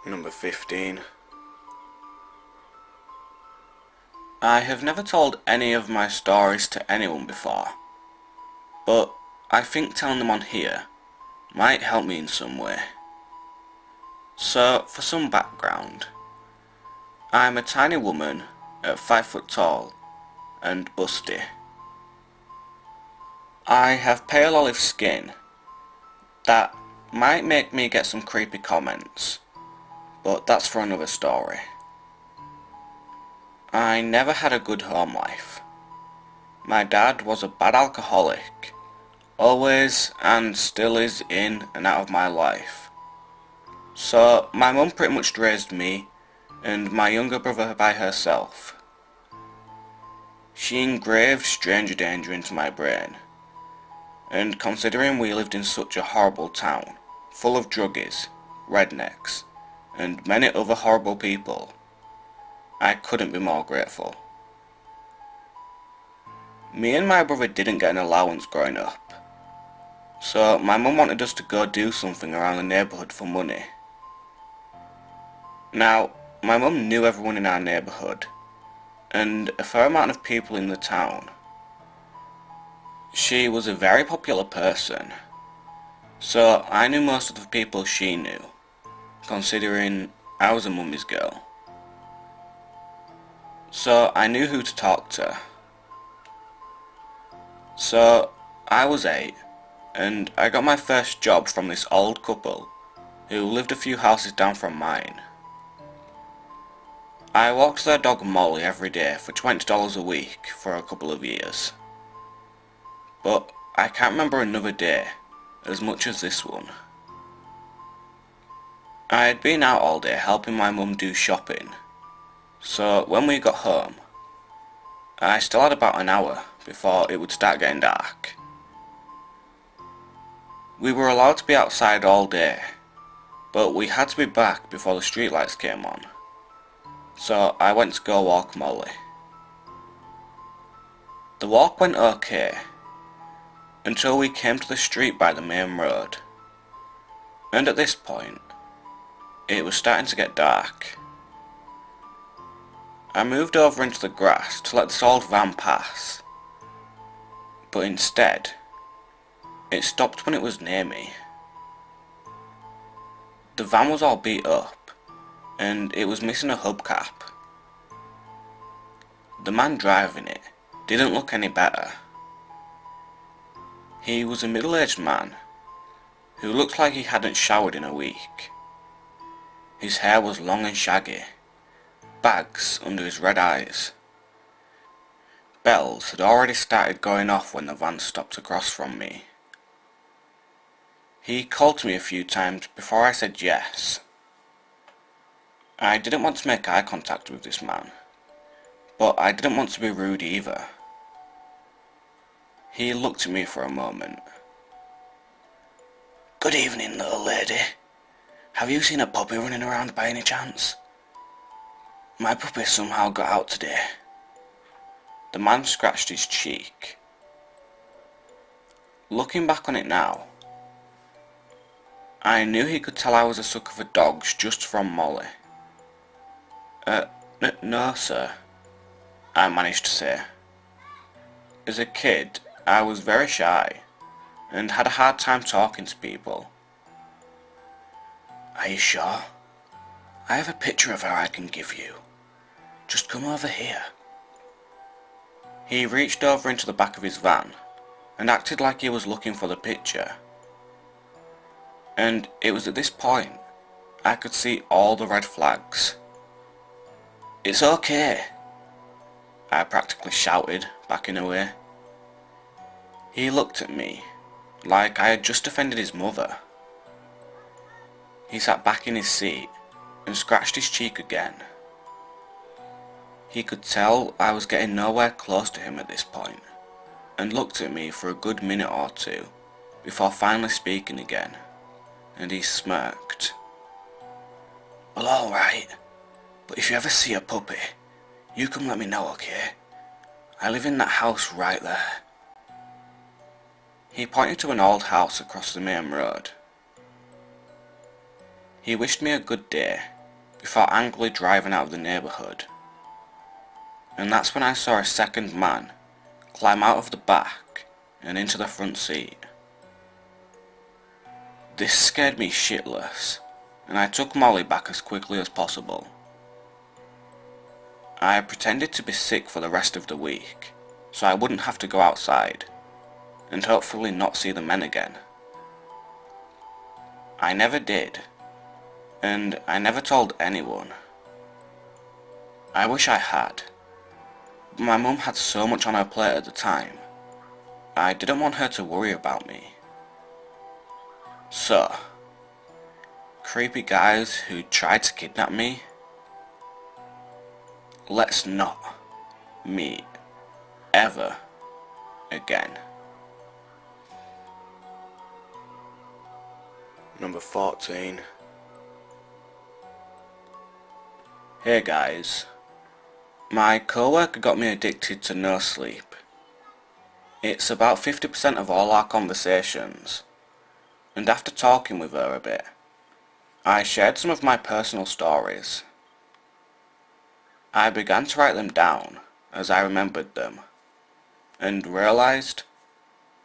Number 15. I have never told any of my stories to anyone before, but I think telling them on here might help me in some way. So, for some background, I'm a tiny woman at 5 foot tall and busty. I have pale olive skin that might make me get some creepy comments, but that's for another story. I never had a good home life. My dad was a bad alcoholic, always and still is in and out of my life. So my mum pretty much raised me and my younger brother by herself. She engraved stranger danger into my brain, and considering we lived in such a horrible town, full of druggies, rednecks, and many other horrible people, I couldn't be more grateful. Me and my brother didn't get an allowance growing up, so my mum wanted us to go do something around the neighbourhood for money. Now, my mum knew everyone in our neighbourhood, and a fair amount of people in the town. She was a very popular person, so I knew most of the people she knew, considering I was a mummy's girl. So I knew who to talk to. So I was 8, and I got my first job from this old couple who lived a few houses down from mine. I walked their dog Molly every day for $20 a week for a couple of years. But I can't remember another day as much as this one. I had been out all day helping my mum do shopping, so when we got home, I still had about an hour before it would start getting dark. We were allowed to be outside all day, but we had to be back before the streetlights came on, so I went to go walk Molly. The walk went okay, until we came to the street by the main road, and at this point, it was starting to get dark. I moved over into the grass to let this old van pass, but instead, it stopped when it was near me. The van was all beat up, and it was missing a hubcap. The man driving it didn't look any better. He was a middle-aged man who looked like he hadn't showered in a week. His hair was long and shaggy, bags under his red eyes. Bells had already started going off when the van stopped across from me. He called to me a few times before I said yes. I didn't want to make eye contact with this man, but I didn't want to be rude either. He looked at me for a moment. "Good evening, little lady. Have you seen a puppy running around by any chance? My puppy somehow got out today." The man scratched his cheek. Looking back on it now, I knew he could tell I was a sucker for dogs just from Molly. No sir, I managed to say. As a kid, I was very shy, and had a hard time talking to people. "Are you sure? I have a picture of her I can give you. Just come over here." He reached over into the back of his van, and acted like he was looking for the picture. And it was at this point, I could see all the red flags. "It's okay," I practically shouted, backing away. He looked at me, like I had just offended his mother. He sat back in his seat, and scratched his cheek again. He could tell I was getting nowhere close to him at this point, and looked at me for a good minute or two, before finally speaking again, and he smirked. "Well, alright, but if you ever see a puppy, you can let me know, okay? I live in that house right there." He pointed to an old house across the main road. He wished me a good day before angrily driving out of the neighbourhood. And that's when I saw a second man climb out of the back and into the front seat. This scared me shitless, and I took Molly back as quickly as possible. I pretended to be sick for the rest of the week, so I wouldn't have to go outside, and hopefully not see the men again. I never did, and I never told anyone. I wish I had, but my mum had so much on her plate at the time, I didn't want her to worry about me. So, creepy guys who tried to kidnap me, let's not meet ever again. Number 14. Hey guys, my co-worker got me addicted to no sleep. It's about 50% of all our conversations, and after talking with her a bit, I shared some of my personal stories. I began to write them down as I remembered them, and realised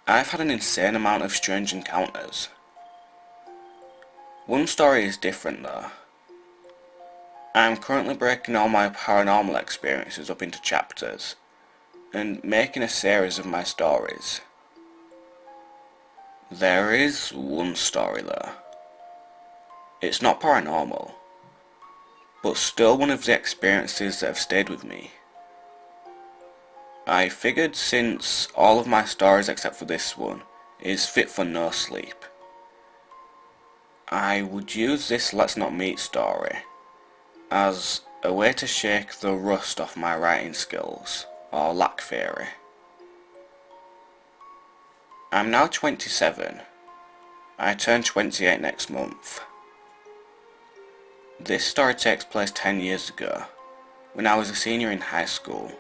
I've had an insane amount of strange encounters. One story is different though. I am currently breaking all my paranormal experiences up into chapters, and making a series of my stories. There is one story though. It's not paranormal, but still one of the experiences that have stayed with me. I figured since all of my stories except for this one is fit for no sleep, I would use this Let's Not Meet story as a way to shake the rust off my writing skills, or lack theory. I'm now 27. I turn 28 next month. This story takes place 10 years ago, when I was a senior in high school.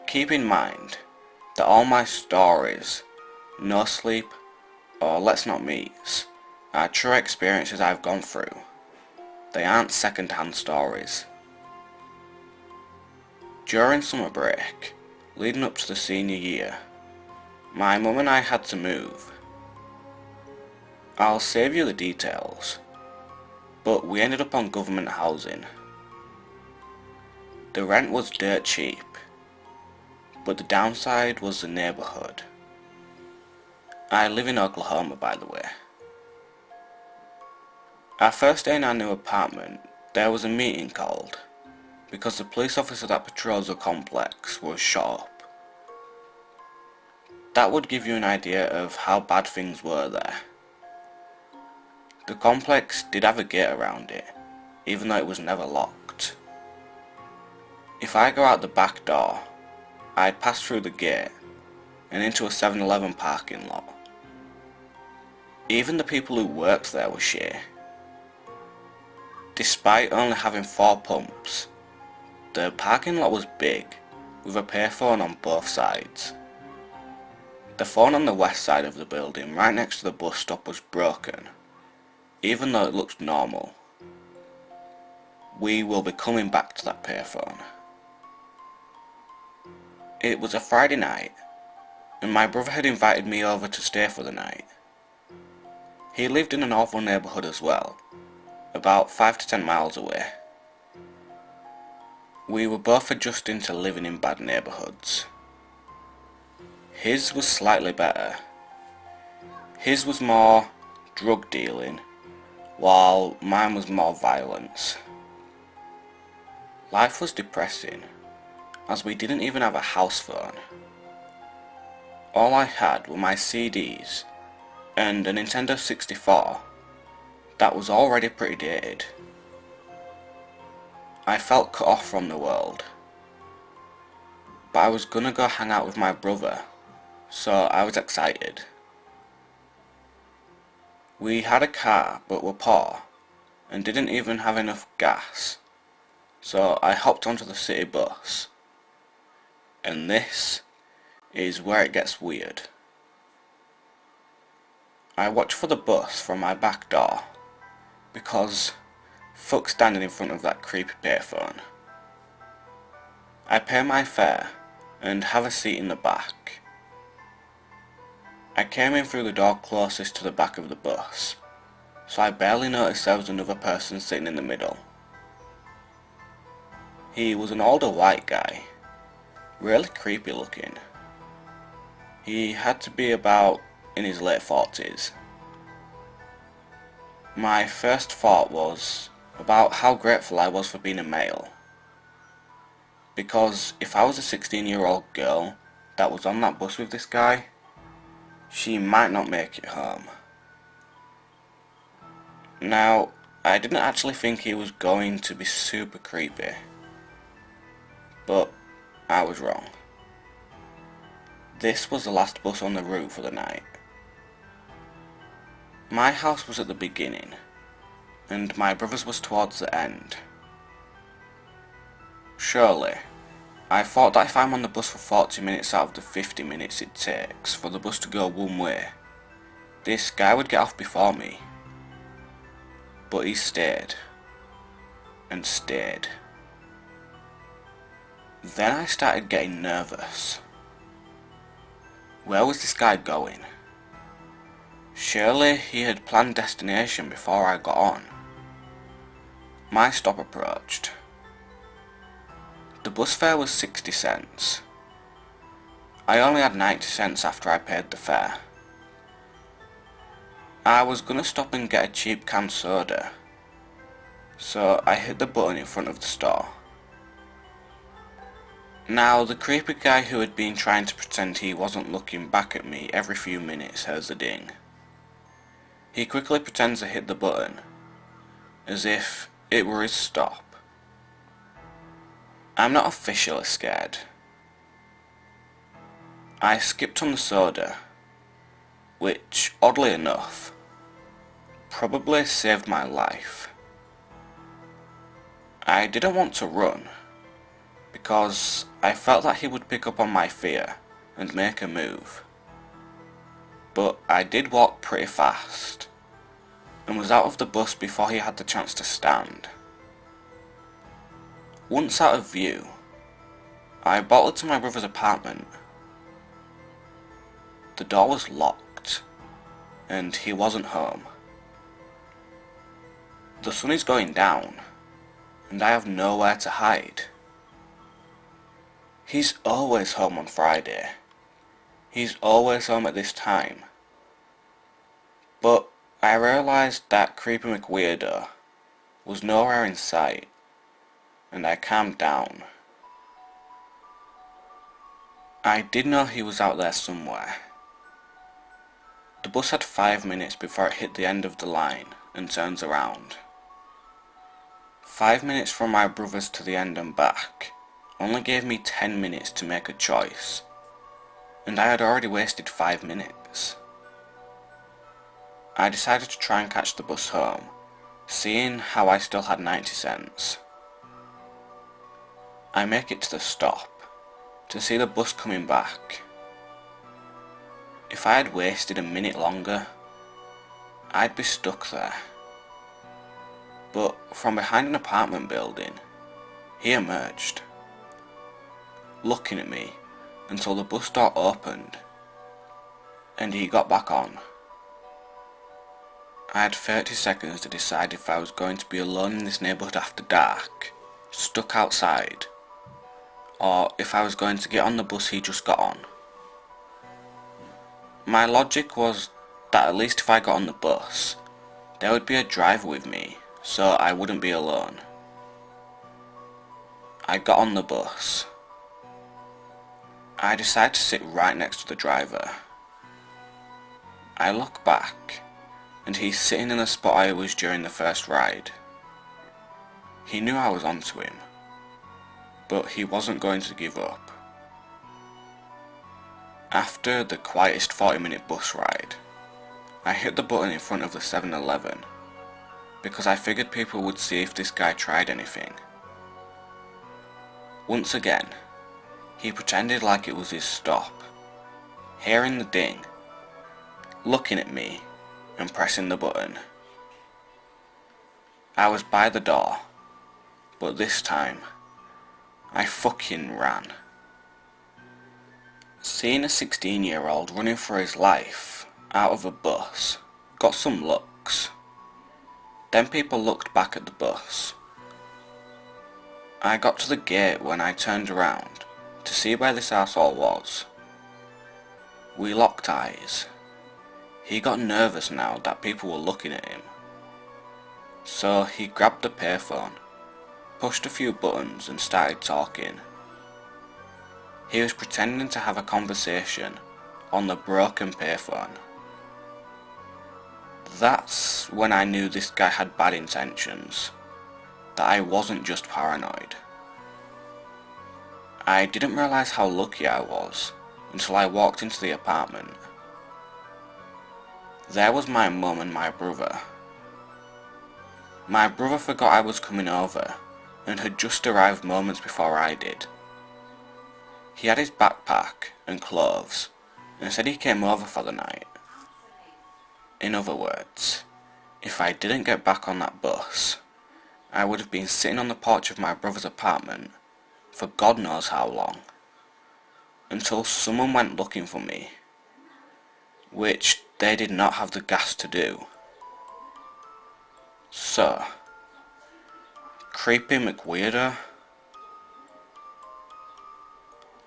Keep in mind that all my stories, No Sleep or Let's Not Meet, are true experiences I've gone through. They aren't second-hand stories. During summer break, leading up to the senior year, my mum and I had to move. I'll save you the details, but we ended up on government housing. The rent was dirt cheap, but the downside was the neighbourhood. I live in Oklahoma, by the way. Our first day in our new apartment, there was a meeting called, because the police officer that patrols the complex was shot up. That would give you an idea of how bad things were there. The complex did have a gate around it, even though it was never locked. If I go out the back door, I'd pass through the gate and into a 7-Eleven parking lot. Even the people who worked there were shit. Despite only having 4 pumps, the parking lot was big, with a payphone on both sides. The phone on the west side of the building, right next to the bus stop, was broken, even though it looked normal. We will be coming back to that payphone. It was a Friday night, and my brother had invited me over to stay for the night. He lived in an awful neighbourhood as well, about 5 to 10 miles away. We were both adjusting to living in bad neighbourhoods. His was slightly better. His was more drug dealing, while mine was more violence. Life was depressing, as we didn't even have a house phone. All I had were my CDs and a Nintendo 64 that was already pretty dated. I felt cut off from the world, but I was gonna go hang out with my brother, so I was excited. We had a car but were poor and didn't even have enough gas, so I hopped onto the city bus. And this is where it gets weird. I watched for the bus from my back door, because Fuck standing in front of that creepy payphone. I pay my fare and have a seat in the back. I came in through the door closest to the back of the bus, so I barely noticed there was another person sitting in the middle. He was an older white guy, really creepy looking. He had to be about in his late 40s. My first thought was about how grateful I was for being a male. Because if I was a 16-year-old girl that was on that bus with this guy, she might not make it home. Now, I didn't actually think he was going to be super creepy, but I was wrong. This was the last bus on the route for the night. My house was at the beginning, and my brother's was towards the end. Surely, I thought that if I'm on the bus for 40 minutes out of the 50 minutes it takes for the bus to go one way, this guy would get off before me. But he stayed, and stayed. Then I started getting nervous. Where was this guy going? Surely he had planned destination before I got on. My stop approached. The bus fare was 60 cents. I only had 90 cents after I paid the fare. I was gonna stop and get a cheap canned soda, so I hit the button in front of the store. Now, the creepy guy who had been trying to pretend he wasn't looking back at me every few minutes hears a ding. He quickly pretends to hit the button, as if it were his stop. I'm not officially scared. I skipped on the soda, which, oddly enough, probably saved my life. I didn't want to run, because I felt that he would pick up on my fear and make a move. But I did walk pretty fast, and was out of the bus before he had the chance to stand. Once out of view, I bolted to my brother's apartment. The door was locked, and he wasn't home. The sun is going down, and I have nowhere to hide. He's always home on Friday. He's always home at this time. But I realised that creepy McWeirdo was nowhere in sight, and I calmed down. I did know he was out there somewhere. The bus had 5 minutes before it hit the end of the line and turns around. 5 minutes from my brother's to the end and back only gave me 10 minutes to make a choice, and I had already wasted 5 minutes. I decided to try and catch the bus home, seeing how I still had 90 cents. I make it to the stop, to see the bus coming back. If I had wasted a minute longer, I'd be stuck there. But from behind an apartment building, he emerged, looking at me until the bus door opened, and he got back on. I had 30 seconds to decide if I was going to be alone in this neighbourhood after dark, stuck outside, or if I was going to get on the bus he just got on. My logic was that at least if I got on the bus, there would be a driver with me, so I wouldn't be alone. I got on the bus. I decided to sit right next to the driver. I look back, and he's sitting in the spot I was during the first ride. He knew I was onto him, but he wasn't going to give up. After the quietest 40-minute bus ride, I hit the button in front of the 7-Eleven, because I figured people would see if this guy tried anything. Once again, he pretended like it was his stop, hearing the ding, looking at me, and pressing the button. I was by the door, but this time, I fucking ran. Seeing a 16-year-old running for his life out of a bus got some looks. Then people looked back at the bus. I got to the gate when I turned around to see where this arsehole was. We locked eyes. He got nervous now that people were looking at him. So he grabbed the payphone, pushed a few buttons and started talking. He was pretending to have a conversation on the broken payphone. That's when I knew this guy had bad intentions, that I wasn't just paranoid. I didn't realise how lucky I was until I walked into the apartment. There was my mum and my brother. My brother forgot I was coming over and had just arrived moments before I did. He had his backpack and clothes and said he came over for the night. In other words, if I didn't get back on that bus, I would have been sitting on the porch of my brother's apartment for God knows how long, until someone went looking for me, which they did not have the gas to do. So, creepy McWeirder,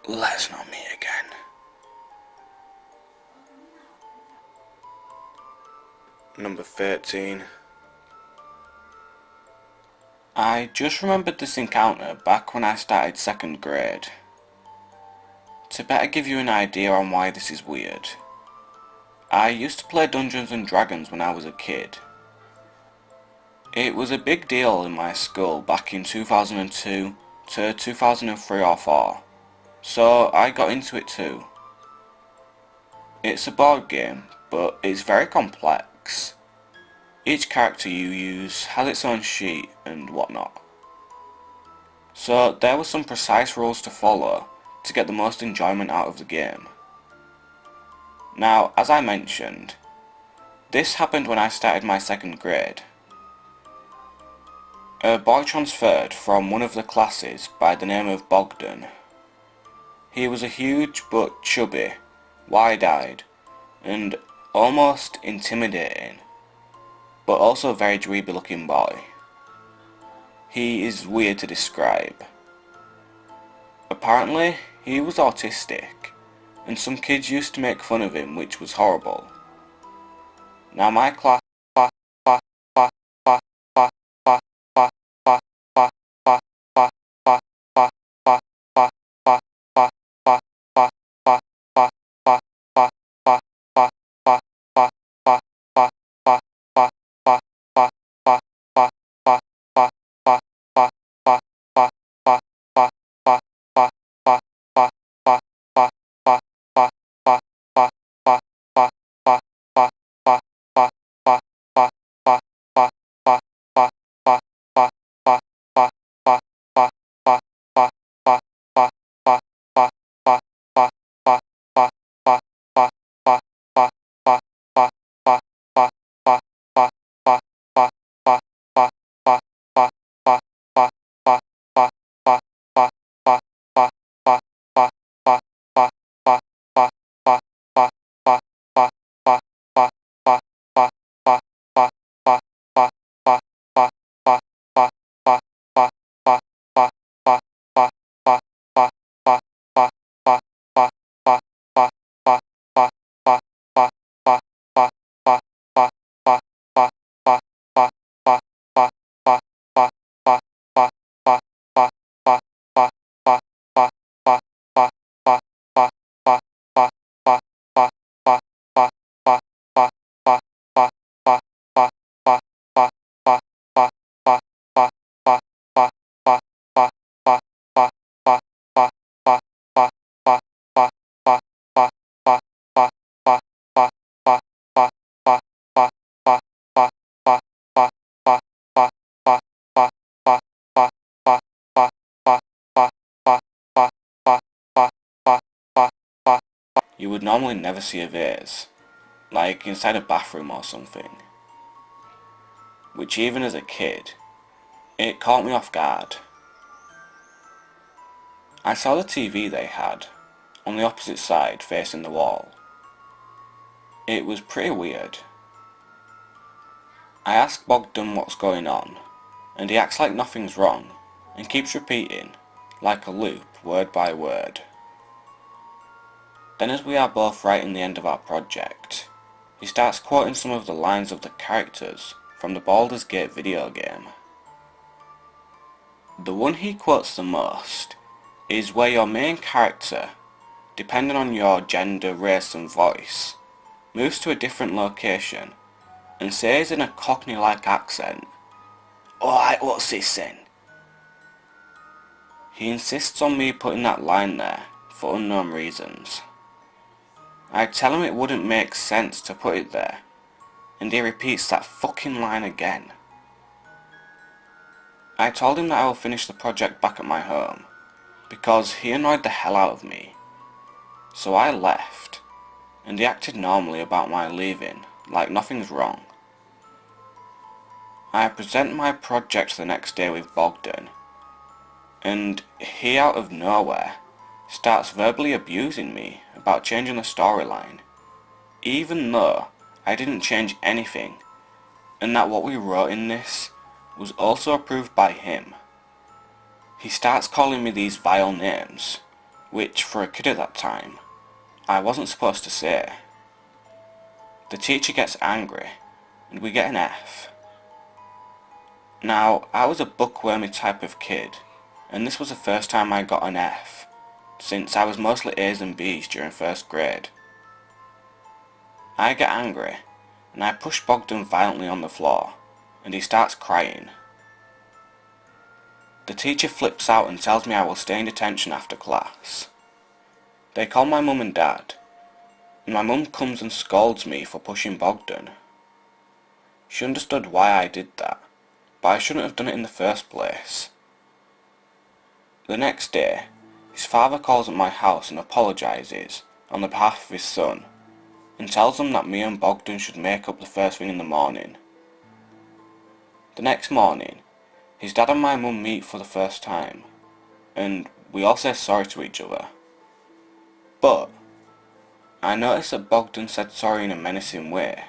let's not meet again. Number 13. I just remembered this encounter back when I started 2nd grade. To better give you an idea on why this is weird, I used to play Dungeons and Dragons when I was a kid. It was a big deal in my school back in 2002 to 2003 or 4, so I got into it too. It's a board game, but it's very complex. Each character you use has its own sheet and whatnot. So there were some precise rules to follow to get the most enjoyment out of the game. Now, as I mentioned, this happened when I started my 2nd grade. A boy transferred from one of the classes by the name of Bogdan. He was a huge but chubby, wide-eyed, and almost intimidating, but also a very dweeby looking boy. He is weird to describe. Apparently, he was autistic, and some kids used to make fun of him, which was horrible. Now my class you would normally never see a vase, like inside a bathroom or something. which even as a kid, it caught me off guard. I saw the TV they had, on the opposite side facing the wall. It was pretty weird. I asked Bogdan what's going on, and he acts like nothing's wrong, and keeps repeating, like a loop, word by word. Then as we are both writing the end of our project, he starts quoting some of the lines of the characters from the Baldur's Gate video game. The one he quotes the most is where your main character, depending on your gender, race and voice, moves to a different location and says in a Cockney-like accent, "Alright, what's this then?" He insists on me putting that line there for unknown reasons. I tell him it wouldn't make sense to put it there, and he repeats that fucking line again. I told him that I will finish the project back at my home, because he annoyed the hell out of me. So I left, and he acted normally about my leaving, like nothing's wrong. I present my project the next day with Bogdan, and he out of nowhere starts verbally abusing me about changing the storyline, even though I didn't change anything, and that what we wrote in this was also approved by him. He starts calling me these vile names, which for a kid at that time, I wasn't supposed to say. The teacher gets angry, and we get an F. Now, I was a bookwormy type of kid, and this was the first time I got an F, since I was mostly A's and B's during first grade. I get angry, and I push Bogdan violently on the floor, and he starts crying. The teacher flips out and tells me I will stay in detention after class. They call my mum and dad, and my mum comes and scolds me for pushing Bogdan. She understood why I did that, but I shouldn't have done it in the first place. The next day, his father calls at my house and apologises on the behalf of his son, and tells them that me and Bogdan should make up the first thing in the morning. The next morning, his dad and my mum meet for the first time, and we all say sorry to each other. But I noticed that Bogdan said sorry in a menacing way,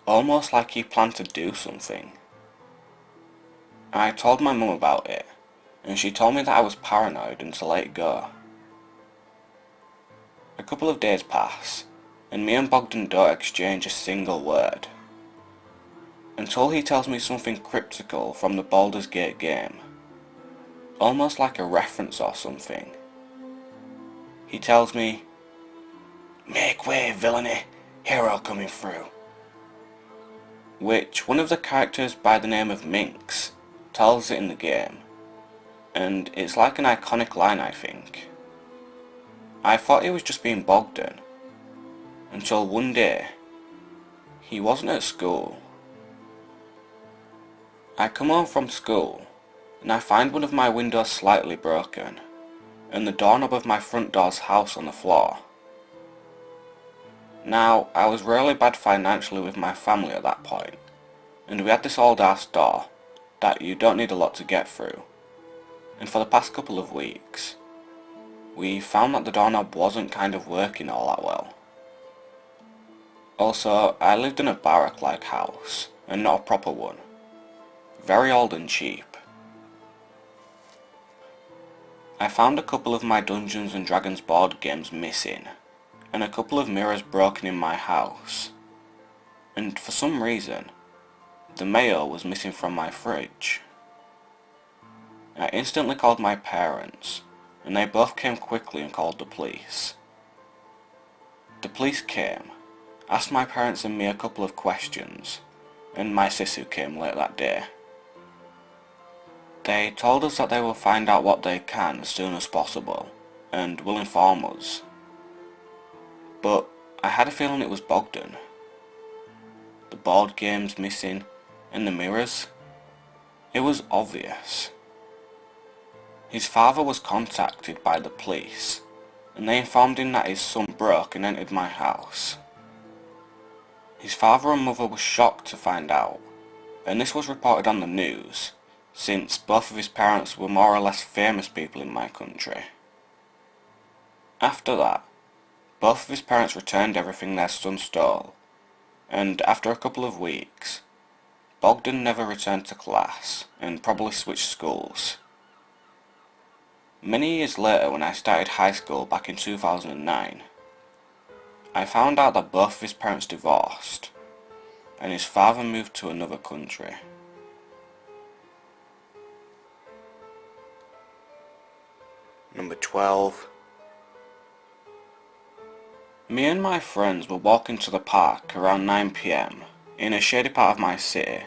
almost like he planned to do something. I told my mum about it, and she told me that I was paranoid and to let it go. A couple of days pass, and me and Bogdan don't exchange a single word, until he tells me something cryptical from the Baldur's Gate game, almost like a reference or something. He tells me, "Make way, villainy, hero coming through," which one of the characters by the name of Minx tells it in the game, and it's like an iconic line, I think. I thought he was just being Bogdan, until one day, he wasn't at school. I come home from school, and I find one of my windows slightly broken, and the doorknob of my front door's house on the floor. Now, I was really bad financially with my family at that point, and we had this old ass door that you don't need a lot to get through, and for the past couple of weeks, we found that the doorknob wasn't kind of working all that well. Also, I lived in a barrack-like house, and not a proper one. Very old and cheap. I found a couple of my Dungeons and Dragons board games missing, and a couple of mirrors broken in my house. And for some reason, the mayo was missing from my fridge. I instantly called my parents, and they both came quickly and called the police. The police came, asked my parents and me a couple of questions, and my sis who came late that day. They told us that they will find out what they can as soon as possible, and will inform us. But I had a feeling it was Bogdan. The board games missing, and the mirrors. It was obvious. His father was contacted by the police, and they informed him that his son broke and entered my house. His father and mother were shocked to find out, and this was reported on the news, since both of his parents were more or less famous people in my country. After that, both of his parents returned everything their son stole, and after a couple of weeks, Bogdan never returned to class and probably switched schools. Many years later, when I started high school back in 2009, I found out that both of his parents divorced, and his father moved to another country. Number 12. Me and my friends were walking to the park around 9 PM in a shady part of my city.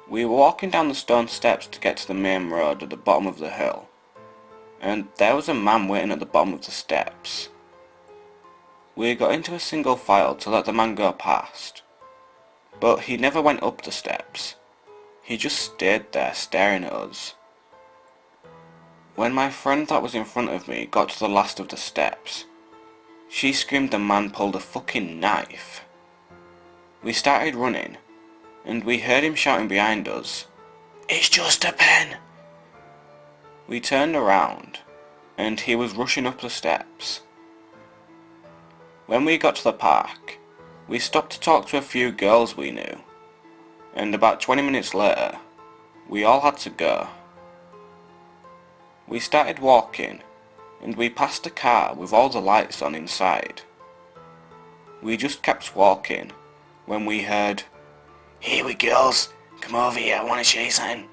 We were walking down the stone steps to get to the main road at the bottom of the hill, and there was a man waiting at the bottom of the steps. We got into a single file to let the man go past, but he never went up the steps. He just stayed there staring at us. When my friend that was in front of me got to the last of the steps, she screamed the man pulled a fucking knife. We started running, and we heard him shouting behind us, "It's just a pen!" We turned around, and he was rushing up the steps. When we got to the park, we stopped to talk to a few girls we knew, and about 20 minutes later, we all had to go. We started walking, and we passed a car with all the lights on inside. We just kept walking when we heard, "Here we girls, come over here, I want to show you something."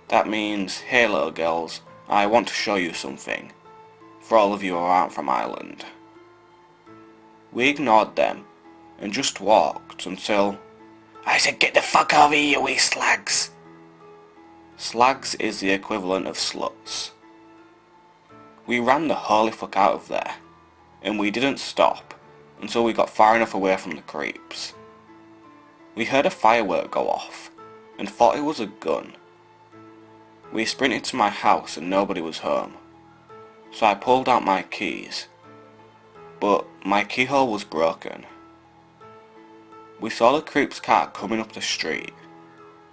That means, "Hey little girls, I want to show you something," for all of you who aren't from Ireland. We ignored them and just walked until I said, "Get the fuck over here, you wee slags." Slags is the equivalent of sluts. We ran the holy fuck out of there, and we didn't stop until we got far enough away from the creeps. We heard a firework go off, and thought it was a gun. We sprinted to my house and nobody was home, so I pulled out my keys, but my keyhole was broken. We saw the creep's car coming up the street.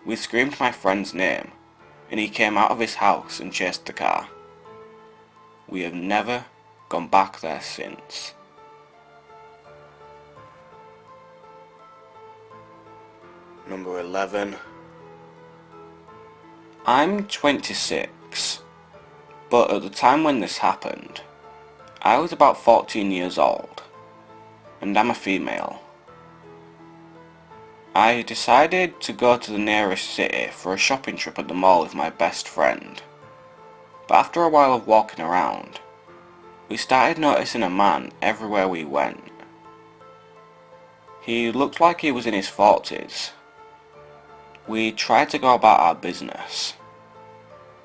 We screamed my friend's name, and he came out of his house and chased the car. We have never gone back there since. Number 11. I'm 26, but at the time when this happened, I was about 14 years old, and I'm a female. I decided to go to the nearest city for a shopping trip at the mall with my best friend. But after a while of walking around, we started noticing a man everywhere we went. He looked like he was in his 40s. We tried to go about our business,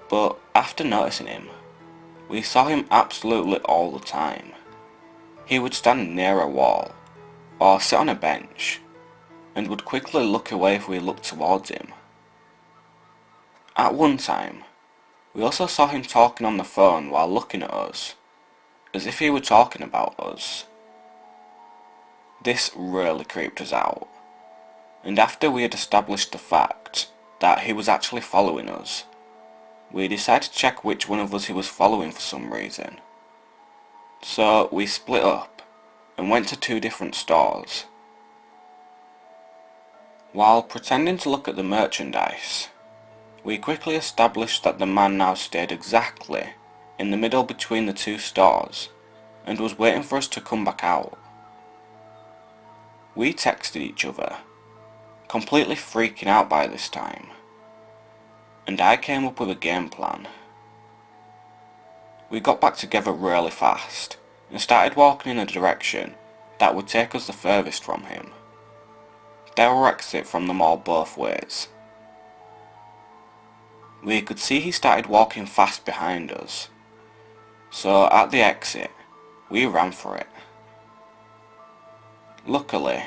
but after noticing him, we saw him absolutely all the time. He would stand near a wall, or sit on a bench, and would quickly look away if we looked towards him. At one time, we also saw him talking on the phone while looking at us, as if he were talking about us. This really creeped us out, and after we had established the fact that he was actually following us, we decided to check which one of us he was following for some reason. So we split up and went to 2 different stores. While pretending to look at the merchandise, we quickly established that the man now stayed exactly in the middle between the 2 stores and was waiting for us to come back out. We texted each other, completely freaking out by this time, and I came up with a game plan. We got back together really fast and started walking in a direction that would take us the furthest from him. There were exits from the mall both ways. We could see he started walking fast behind us, so at the exit, we ran for it. Luckily,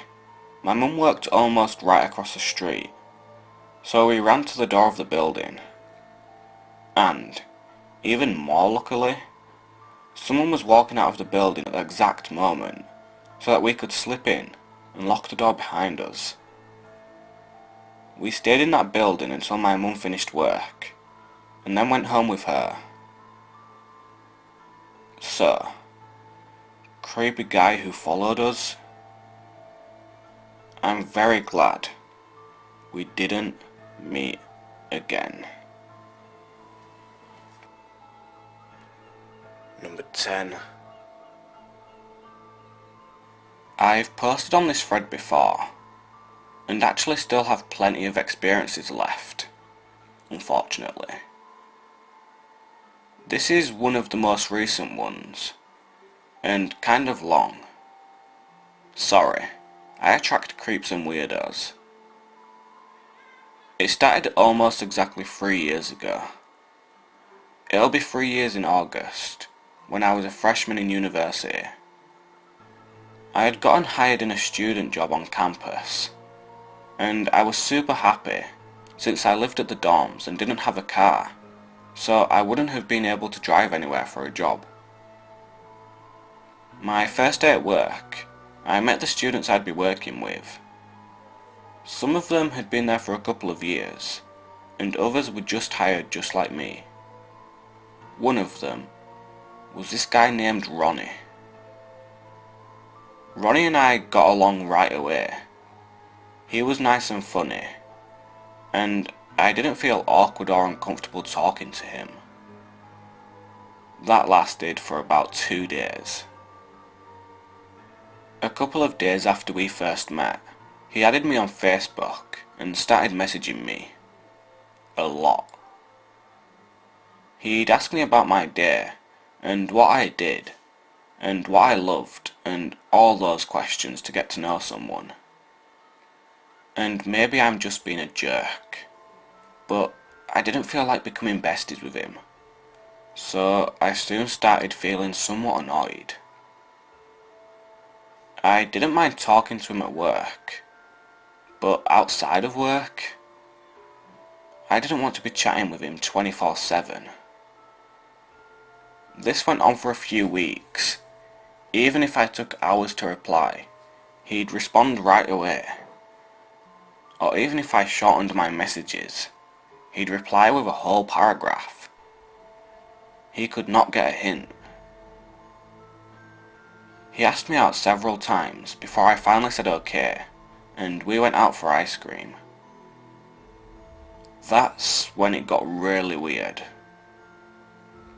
my mum worked almost right across the street, so we ran to the door of the building. And, even more luckily, someone was walking out of the building at the exact moment, so that we could slip in and lock the door behind us. We stayed in that building until my mum finished work, and then went home with her. So, creepy guy who followed us. I'm very glad we didn't meet again. Number 10. I've posted on this thread before, and actually still have plenty of experiences left, unfortunately. This is one of the most recent ones, and kind of long. Sorry, I attract creeps and weirdos. It started almost exactly 3 years ago. It'll be 3 years in August, when I was a freshman in university. I had gotten hired in a student job on campus, and I was super happy since I lived at the dorms and didn't have a car, so I wouldn't have been able to drive anywhere for a job. My first day at work, I met the students I'd be working with. Some of them had been there for a couple of years, and others were just hired just like me. One of them was this guy named Ronnie. Ronnie and I got along right away. He was nice and funny, and I didn't feel awkward or uncomfortable talking to him. That lasted for about 2 days. A couple of days after we first met, he added me on Facebook and started messaging me. A lot. He'd ask me about my day, and what I did, and what I loved, and all those questions to get to know someone. And maybe I'm just being a jerk, but I didn't feel like becoming besties with him, so I soon started feeling somewhat annoyed. I didn't mind talking to him at work, but outside of work, I didn't want to be chatting with him 24/7. This went on for a few weeks. Even if I took hours to reply, he'd respond right away. Or even if I shortened my messages, he'd reply with a whole paragraph. He could not get a hint. He asked me out several times before I finally said okay, and we went out for ice cream. That's when it got really weird.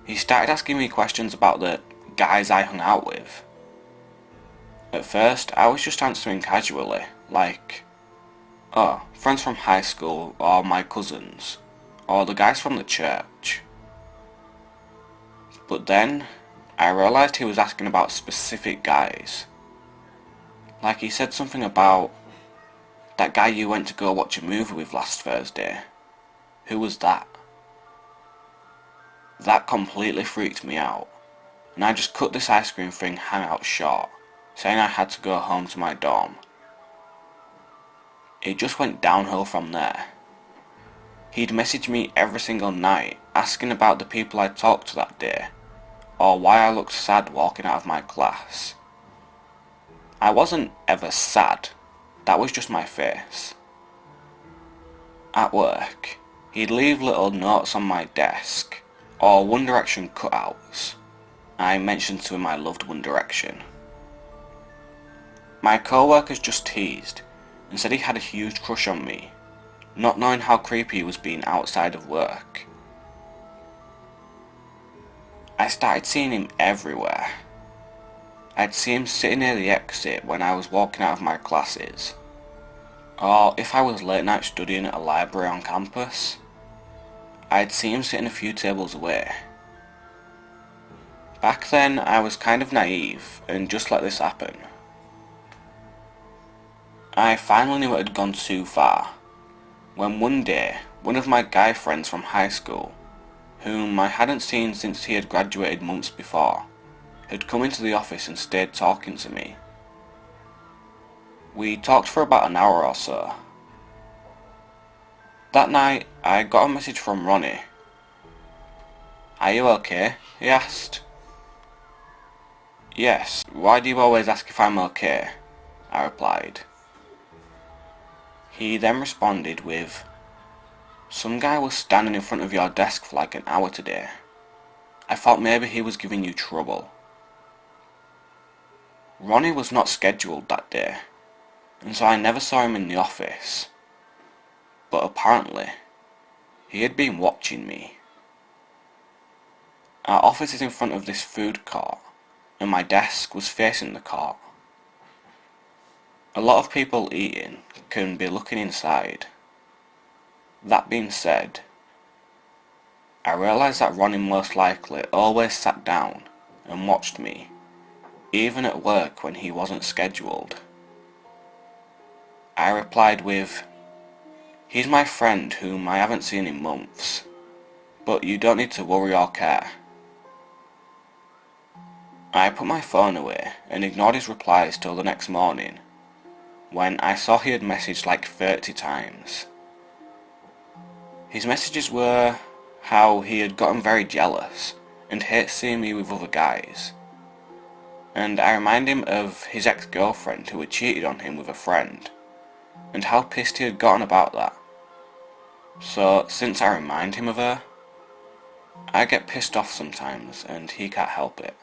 He started asking me questions about the guys I hung out with. At first, I was just answering casually, like, oh, friends from high school, or my cousins, or the guys from the church. But then, I realised he was asking about specific guys. Like he said something about, that guy you went to go watch a movie with last Thursday. Who was that? That completely freaked me out, and I just cut this ice cream thing hangout short, saying I had to go home to my dorm. It just went downhill from there. He'd message me every single night, asking about the people I talked to that day, or why I looked sad walking out of my class. I wasn't ever sad, that was just my face. At work, he'd leave little notes on my desk, or One Direction cutouts. I mentioned to him I loved One Direction. My co-workers just teased and said he had a huge crush on me, not knowing how creepy he was being outside of work. I started seeing him everywhere. I'd see him sitting near the exit when I was walking out of my classes, or if I was late night studying at a library on campus, I'd see him sitting a few tables away. Back then, I was kind of naive and just let this happen. I finally knew it had gone too far, when one day, one of my guy friends from high school, whom I hadn't seen since he had graduated months before, had come into the office and stayed talking to me. We talked for about an hour or so. That night, I got a message from Ronnie. "Are you okay?" he asked. "Yes, why do you always ask if I'm okay?" I replied. He then responded with, "Some guy was standing in front of your desk for like an hour today. I thought maybe he was giving you trouble." Ronnie was not scheduled that day, and so I never saw him in the office. But apparently, he had been watching me. Our office is in front of this food court, and my desk was facing the court. A lot of people eating can be looking inside. That being said, I realised that Ronnie most likely always sat down and watched me, even at work when he wasn't scheduled. I replied with, "He's my friend whom I haven't seen in months, but you don't need to worry or care." I put my phone away and ignored his replies till the next morning, when I saw he had messaged like 30 times. His messages were how he had gotten very jealous and hates seeing me with other guys. And I remind him of his ex-girlfriend who had cheated on him with a friend, and how pissed he had gotten about that. So since I remind him of her, I get pissed off sometimes and he can't help it.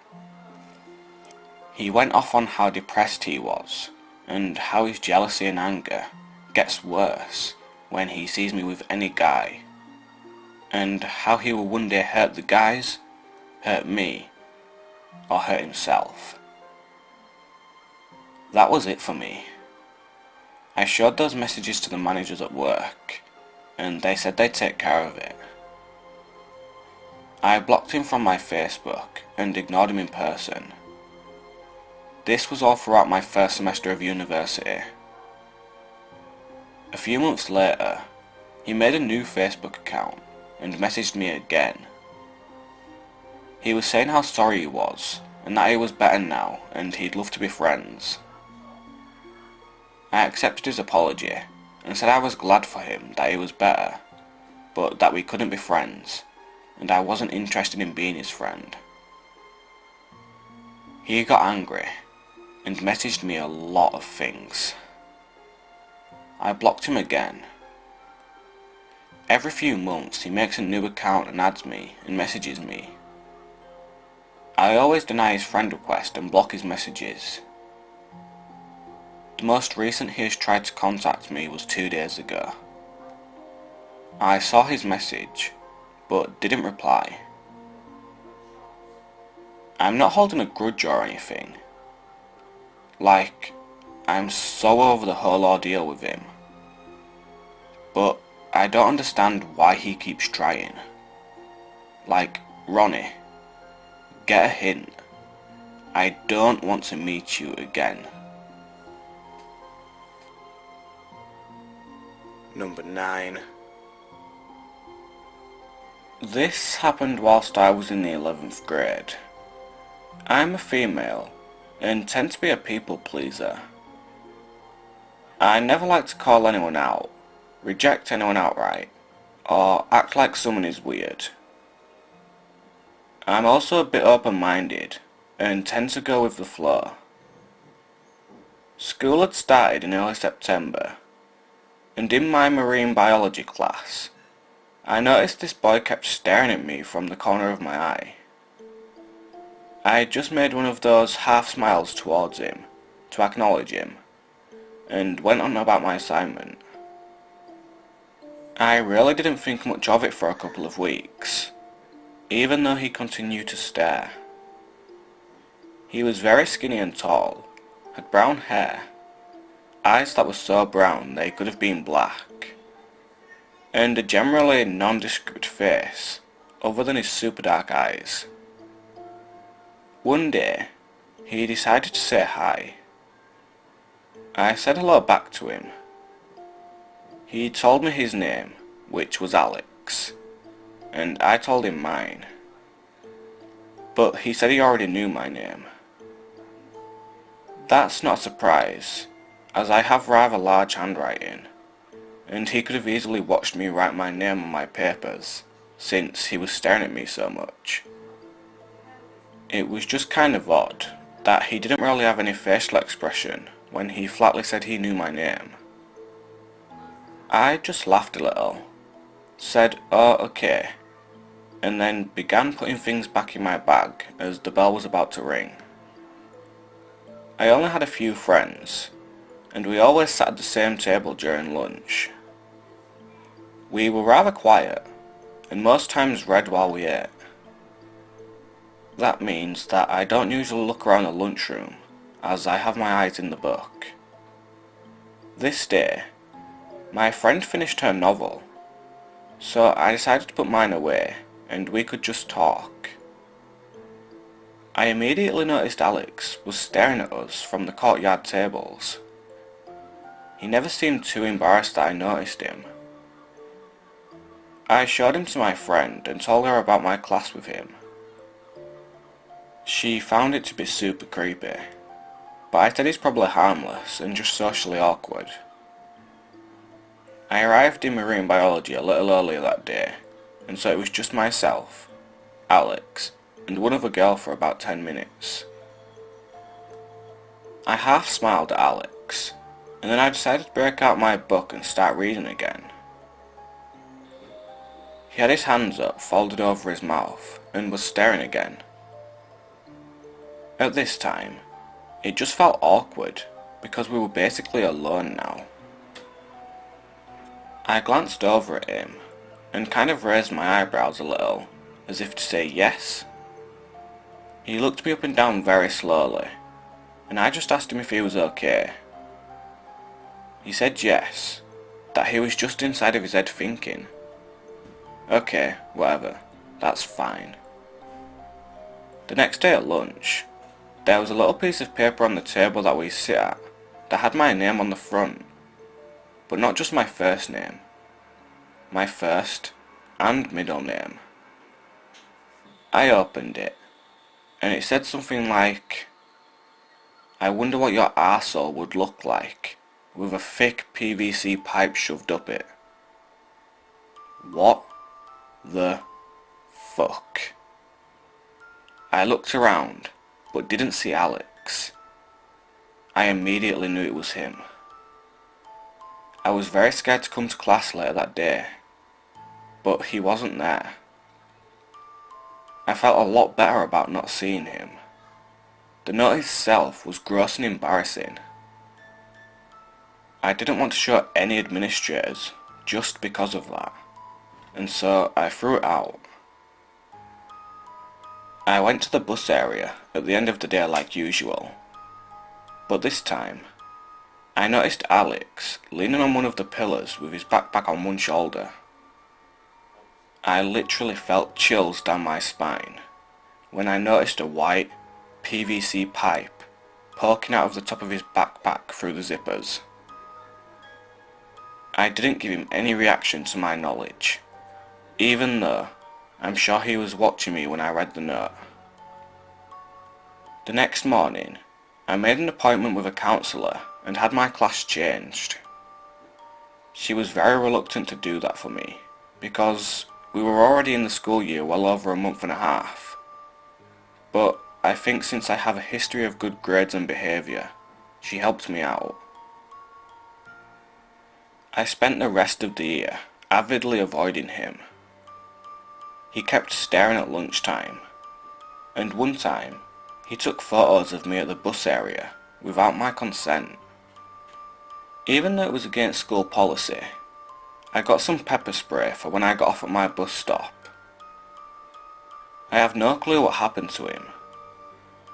He went off on how depressed he was, and how his jealousy and anger gets worse when he sees me with any guy, and how he will one day hurt the guys, hurt me, or hurt himself. That was it for me. I showed those messages to the managers at work, and they said they'd take care of it. I blocked him from my Facebook and ignored him in person. This was all throughout my first semester of university. A few months later, he made a new Facebook account and messaged me again. He was saying how sorry he was, and that he was better now and he'd love to be friends. I accepted his apology and said I was glad for him that he was better, but that we couldn't be friends, and I wasn't interested in being his friend. He got angry and messaged me a lot of things. I blocked him again. Every few months he makes a new account and adds me and messages me. I always deny his friend request and block his messages. The most recent he has tried to contact me was 2 days ago. I saw his message, but didn't reply. I'm not holding a grudge or anything. Like, I'm so over the whole ordeal with him. But I don't understand why he keeps trying. Like, Ronnie, get a hint. I don't want to meet you again. Number 9. This happened whilst I was in the 11th grade. I'm a female and tend to be a people pleaser. I never like to call anyone out, reject anyone outright, or act like someone is weird. I'm also a bit open-minded and tend to go with the flow. School had started in early September, and in my marine biology class, I noticed this boy kept staring at me from the corner of my eye. I had just made one of those half smiles towards him, to acknowledge him, and went on about my assignment. I really didn't think much of it for a couple of weeks, even though he continued to stare. He was very skinny and tall, had brown hair, eyes that were so brown they could have been black, and a generally nondescript face, other than his super dark eyes. One day, he decided to say hi. I said hello back to him. He told me his name, which was Alex, and I told him mine. But he said he already knew my name. That's not a surprise, as I have rather large handwriting, and he could have easily watched me write my name on my papers, since he was staring at me so much. It was just kind of odd that he didn't really have any facial expression when he flatly said he knew my name. I just laughed a little, said, "Oh, okay," and then began putting things back in my bag as the bell was about to ring. I only had a few friends, and we always sat at the same table during lunch. We were rather quiet, and most times read while we ate. That means that I don't usually look around the lunchroom, as I have my eyes in the book. This day, my friend finished her novel, so I decided to put mine away, and we could just talk. I immediately noticed Alex was staring at us from the courtyard tables. He never seemed too embarrassed that I noticed him. I showed him to my friend and told her about my class with him. She found it to be super creepy, but I said he's probably harmless and just socially awkward. I arrived in marine biology a little earlier that day, and so it was just myself, Alex, and one other girl for about 10 minutes. I half smiled at Alex, and then I decided to break out my book and start reading again. He had his hands up, folded over his mouth, and was staring again. At this time, it just felt awkward, because we were basically alone now. I glanced over at him, and kind of raised my eyebrows a little, as if to say yes. He looked me up and down very slowly, and I just asked him if he was okay. He said yes, that he was just inside of his head thinking. Okay, whatever, that's fine. The next day at lunch, there was a little piece of paper on the table that we sit at that had my name on the front, but not just my first name, my first and middle name. I opened it, and it said something like, "I wonder what your arsehole would look like with a thick PVC pipe shoved up it." What the fuck? I looked around, but didn't see Alex. I immediately knew it was him. I was very scared to come to class later that day, but he wasn't there. I felt a lot better about not seeing him. The note itself was gross and embarrassing. I didn't want to show any administrators just because of that, and so I threw it out. I went to the bus area at the end of the day like usual, but this time, I noticed Alex leaning on one of the pillars with his backpack on one shoulder. I literally felt chills down my spine when I noticed a white PVC pipe poking out of the top of his backpack through the zippers. I didn't give him any reaction to my knowledge, even though I'm sure he was watching me when I read the note. The next morning, I made an appointment with a counsellor and had my class changed. She was very reluctant to do that for me, because we were already in the school year well over a month and a half. But I think since I have a history of good grades and behaviour, she helped me out. I spent the rest of the year avidly avoiding him. He kept staring at lunchtime, and one time he took photos of me at the bus area without my consent. Even though it was against school policy, I got some pepper spray for when I got off at my bus stop. I have no clue what happened to him,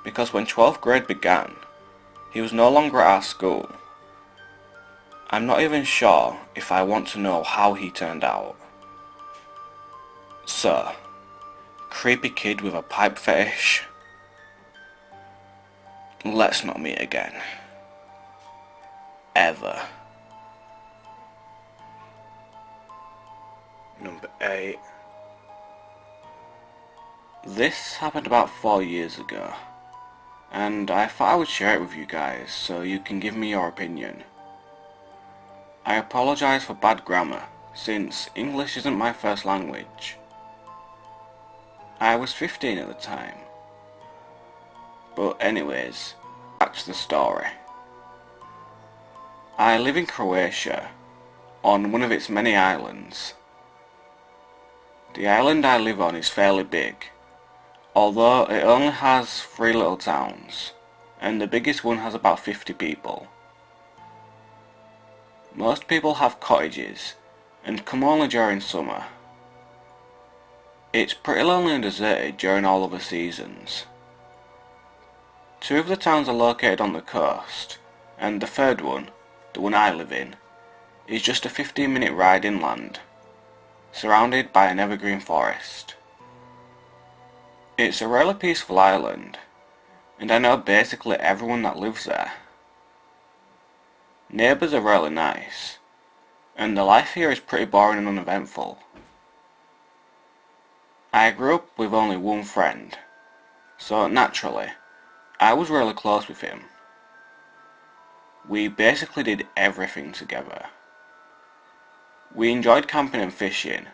because when 12th grade began, he was no longer at our school. I'm not even sure if I want to know how he turned out. So, creepy kid with a pipe fetish. Let's not meet again. Ever. Number 8. This happened about 4 years ago, and I thought I would share it with you guys so you can give me your opinion. I apologise for bad grammar, since English isn't my first language. I was 15 at the time. But anyways, back to the story. I live in Croatia, on one of its many islands. The island I live on is fairly big, although it only has 3 little towns, and the biggest one has about 50 people. Most people have cottages, and come only during summer. It's pretty lonely and deserted during all other seasons. 2 of the towns are located on the coast, and the third one, the one I live in, is just a 15-minute ride inland, surrounded by an evergreen forest. It's a really peaceful island, and I know basically everyone that lives there. Neighbours are really nice, and the life here is pretty boring and uneventful. I grew up with only one friend, so naturally, I was really close with him. We basically did everything together. We enjoyed camping and fishing,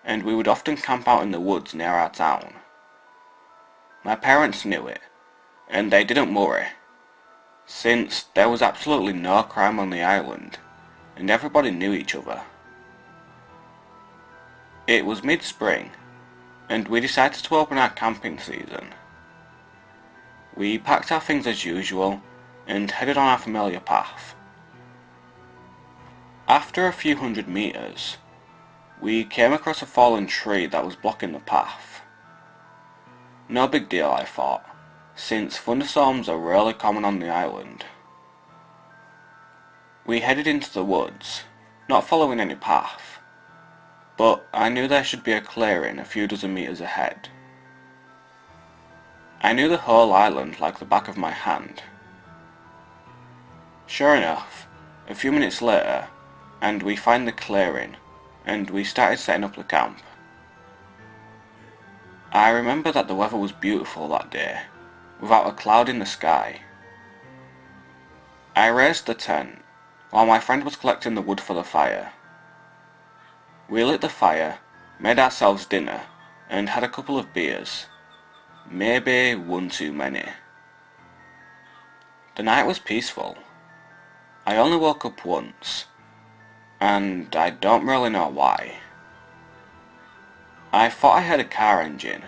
and we would often camp out in the woods near our town. My parents knew it, and they didn't worry, since there was absolutely no crime on the island, and everybody knew each other. It was mid-spring, and we decided to open our camping season. We packed our things as usual, and headed on our familiar path. After a few hundred meters, we came across a fallen tree that was blocking the path. No big deal, I thought, since thunderstorms are rarely common on the island. We headed into the woods, not following any path, but I knew there should be a clearing a few dozen meters ahead. I knew the whole island like the back of my hand. Sure enough, a few minutes later, and we find the clearing, and we started setting up the camp. I remember that the weather was beautiful that day, without a cloud in the sky. I raised the tent, while my friend was collecting the wood for the fire. We lit the fire, made ourselves dinner, and had a couple of beers. Maybe one too many. The night was peaceful. I only woke up once, and I don't really know why. I thought I heard a car engine,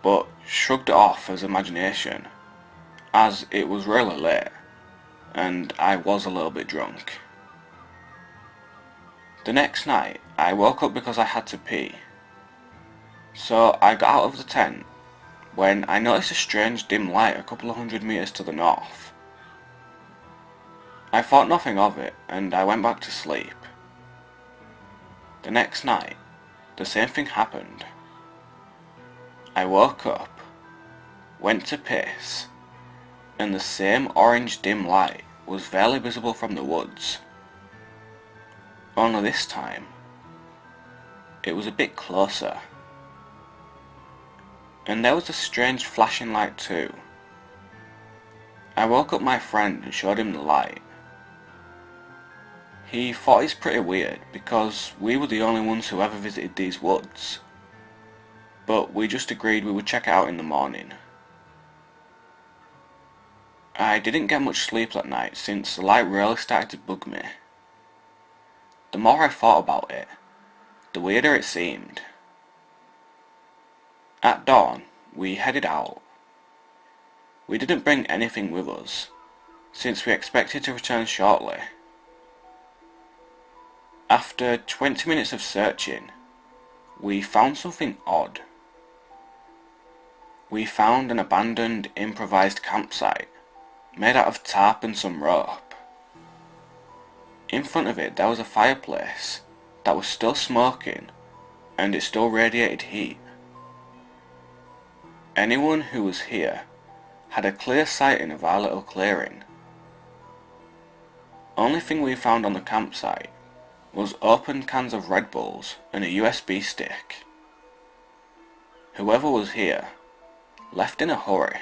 but shrugged it off as imagination, as it was really late, and I was a little bit drunk. The next night, I woke up because I had to pee. So I got out of the tent, when I noticed a strange dim light a couple of hundred meters to the north. I thought nothing of it, and I went back to sleep. The next night, the same thing happened. I woke up, went to piss, and the same orange dim light was barely visible from the woods. Only this time, it was a bit closer. And there was a strange flashing light too. I woke up my friend and showed him the light. He thought it's pretty weird because we were the only ones who ever visited these woods. But we just agreed we would check it out in the morning. I didn't get much sleep that night since the light really started to bug me. The more I thought about it, the weirder it seemed. At dawn, we headed out. We didn't bring anything with us, since we expected to return shortly. After 20 minutes of searching, we found something odd. We found an abandoned, improvised campsite, made out of tarp and some rope. In front of it there was a fireplace that was still smoking, and it still radiated heat. Anyone who was here had a clear sighting of our little clearing. Only thing we found on the campsite was opened cans of Red Bulls and a USB stick. Whoever was here left in a hurry.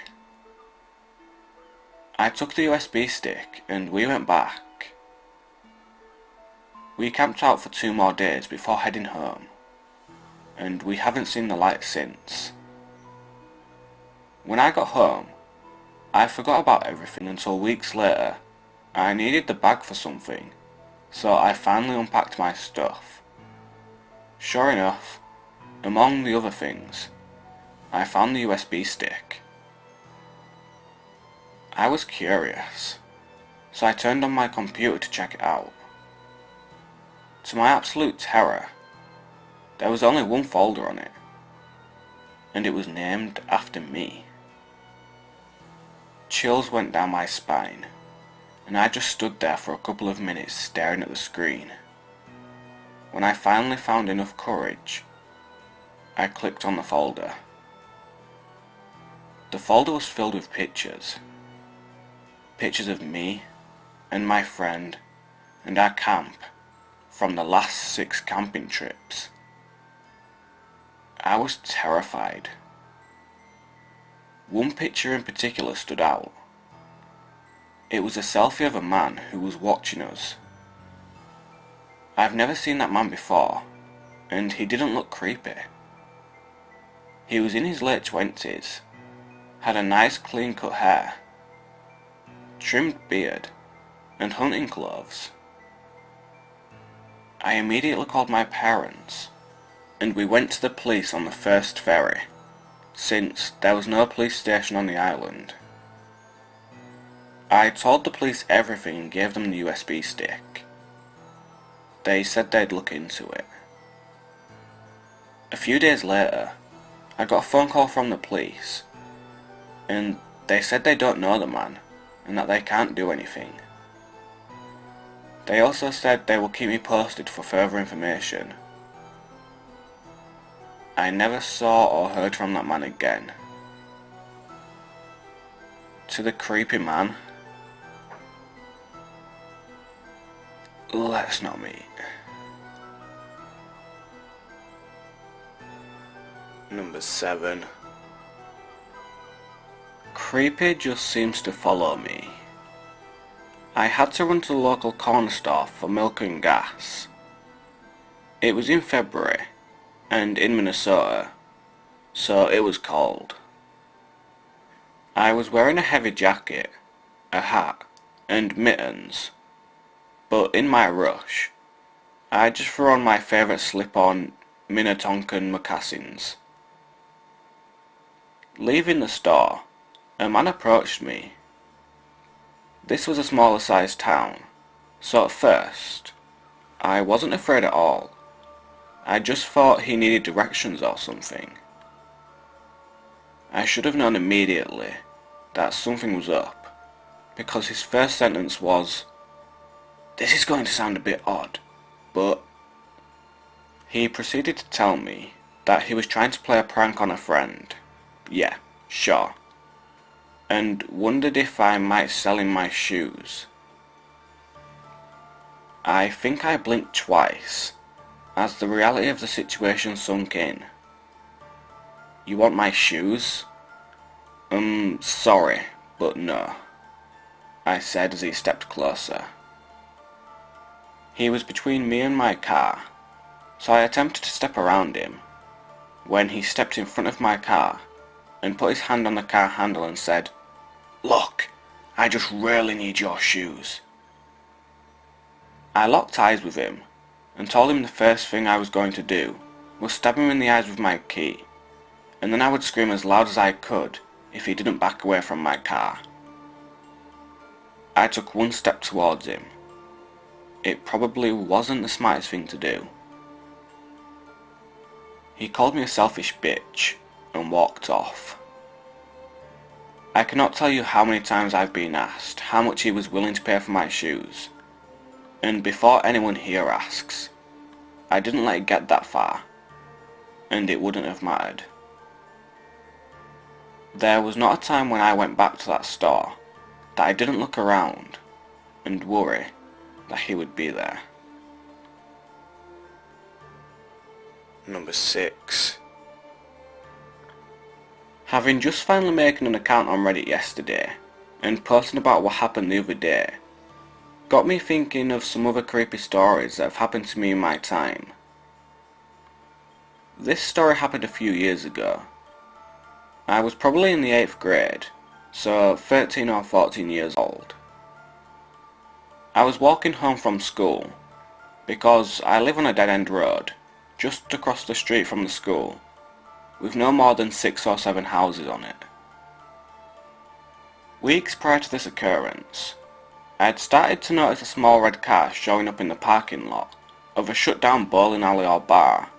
I took the USB stick and we went back. We camped out for 2 more days before heading home, and we haven't seen the light since. When I got home, I forgot about everything until weeks later. I needed the bag for something, so I finally unpacked my stuff. Sure enough, among the other things, I found the USB stick. I was curious, so I turned on my computer to check it out. To my absolute terror, there was only one folder on it, and it was named after me. Chills went down my spine, and I just stood there for a couple of minutes staring at the screen. When I finally found enough courage, I clicked on the folder. The folder was filled with pictures. Pictures of me and my friend and our camp from the last 6 camping trips. I was terrified. One picture in particular stood out. It was a selfie of a man who was watching us. I've never seen that man before, and he didn't look creepy. He was in his late 20s, had a nice clean cut hair, trimmed beard, and hunting clothes. I immediately called my parents, and we went to the police on the first ferry, since there was no police station on the island. I told the police everything and gave them the USB stick. They said they'd look into it. A few days later, I got a phone call from the police, and they said they don't know the man, and that they can't do anything. They also said they will keep me posted for further information. I never saw or heard from that man again. To the creepy man, let's not meet. Number 7. Creepy just seems to follow me. I had to run to the local corner store for milk and gas. It was in February, and in Minnesota, so it was cold. I was wearing a heavy jacket, a hat, and mittens, but in my rush, I just threw on my favourite slip-on Minnetonkan moccasins. Leaving the store, a man approached me. This was a smaller sized town, so at first, I wasn't afraid at all. I just thought he needed directions or something. I should have known immediately that something was up, because his first sentence was, "This is going to sound a bit odd, but..." He proceeded to tell me that he was trying to play a prank on a friend. Yeah, sure. And wondered if I might sell him my shoes. I think I blinked twice, as the reality of the situation sunk in. "You want my shoes?" Sorry, but no," I said as he stepped closer. He was between me and my car, so I attempted to step around him, when he stepped in front of my car and put his hand on the car handle and said, "Look, I just really need your shoes." I locked eyes with him and told him the first thing I was going to do was stab him in the eyes with my key, and then I would scream as loud as I could if he didn't back away from my car. I took one step towards him. It probably wasn't the smartest thing to do. He called me a selfish bitch and walked off. I cannot tell you how many times I've been asked how much he was willing to pay for my shoes, and before anyone here asks, I didn't let it get that far, and it wouldn't have mattered. There was not a time when I went back to that store that I didn't look around and worry that he would be there. Number 6. Having just finally making an account on Reddit yesterday and posting about what happened the other day got me thinking of some other creepy stories that have happened to me in my time. This story happened a few years ago. I was probably in the 8th grade, so 13 or 14 years old. I was walking home from school because I live on a dead-end road, just across the street from the school, with no more than 6 or 7 houses on it. Weeks prior to this occurrence, I had started to notice a small red car showing up in the parking lot of a shut-down bowling alley or bar,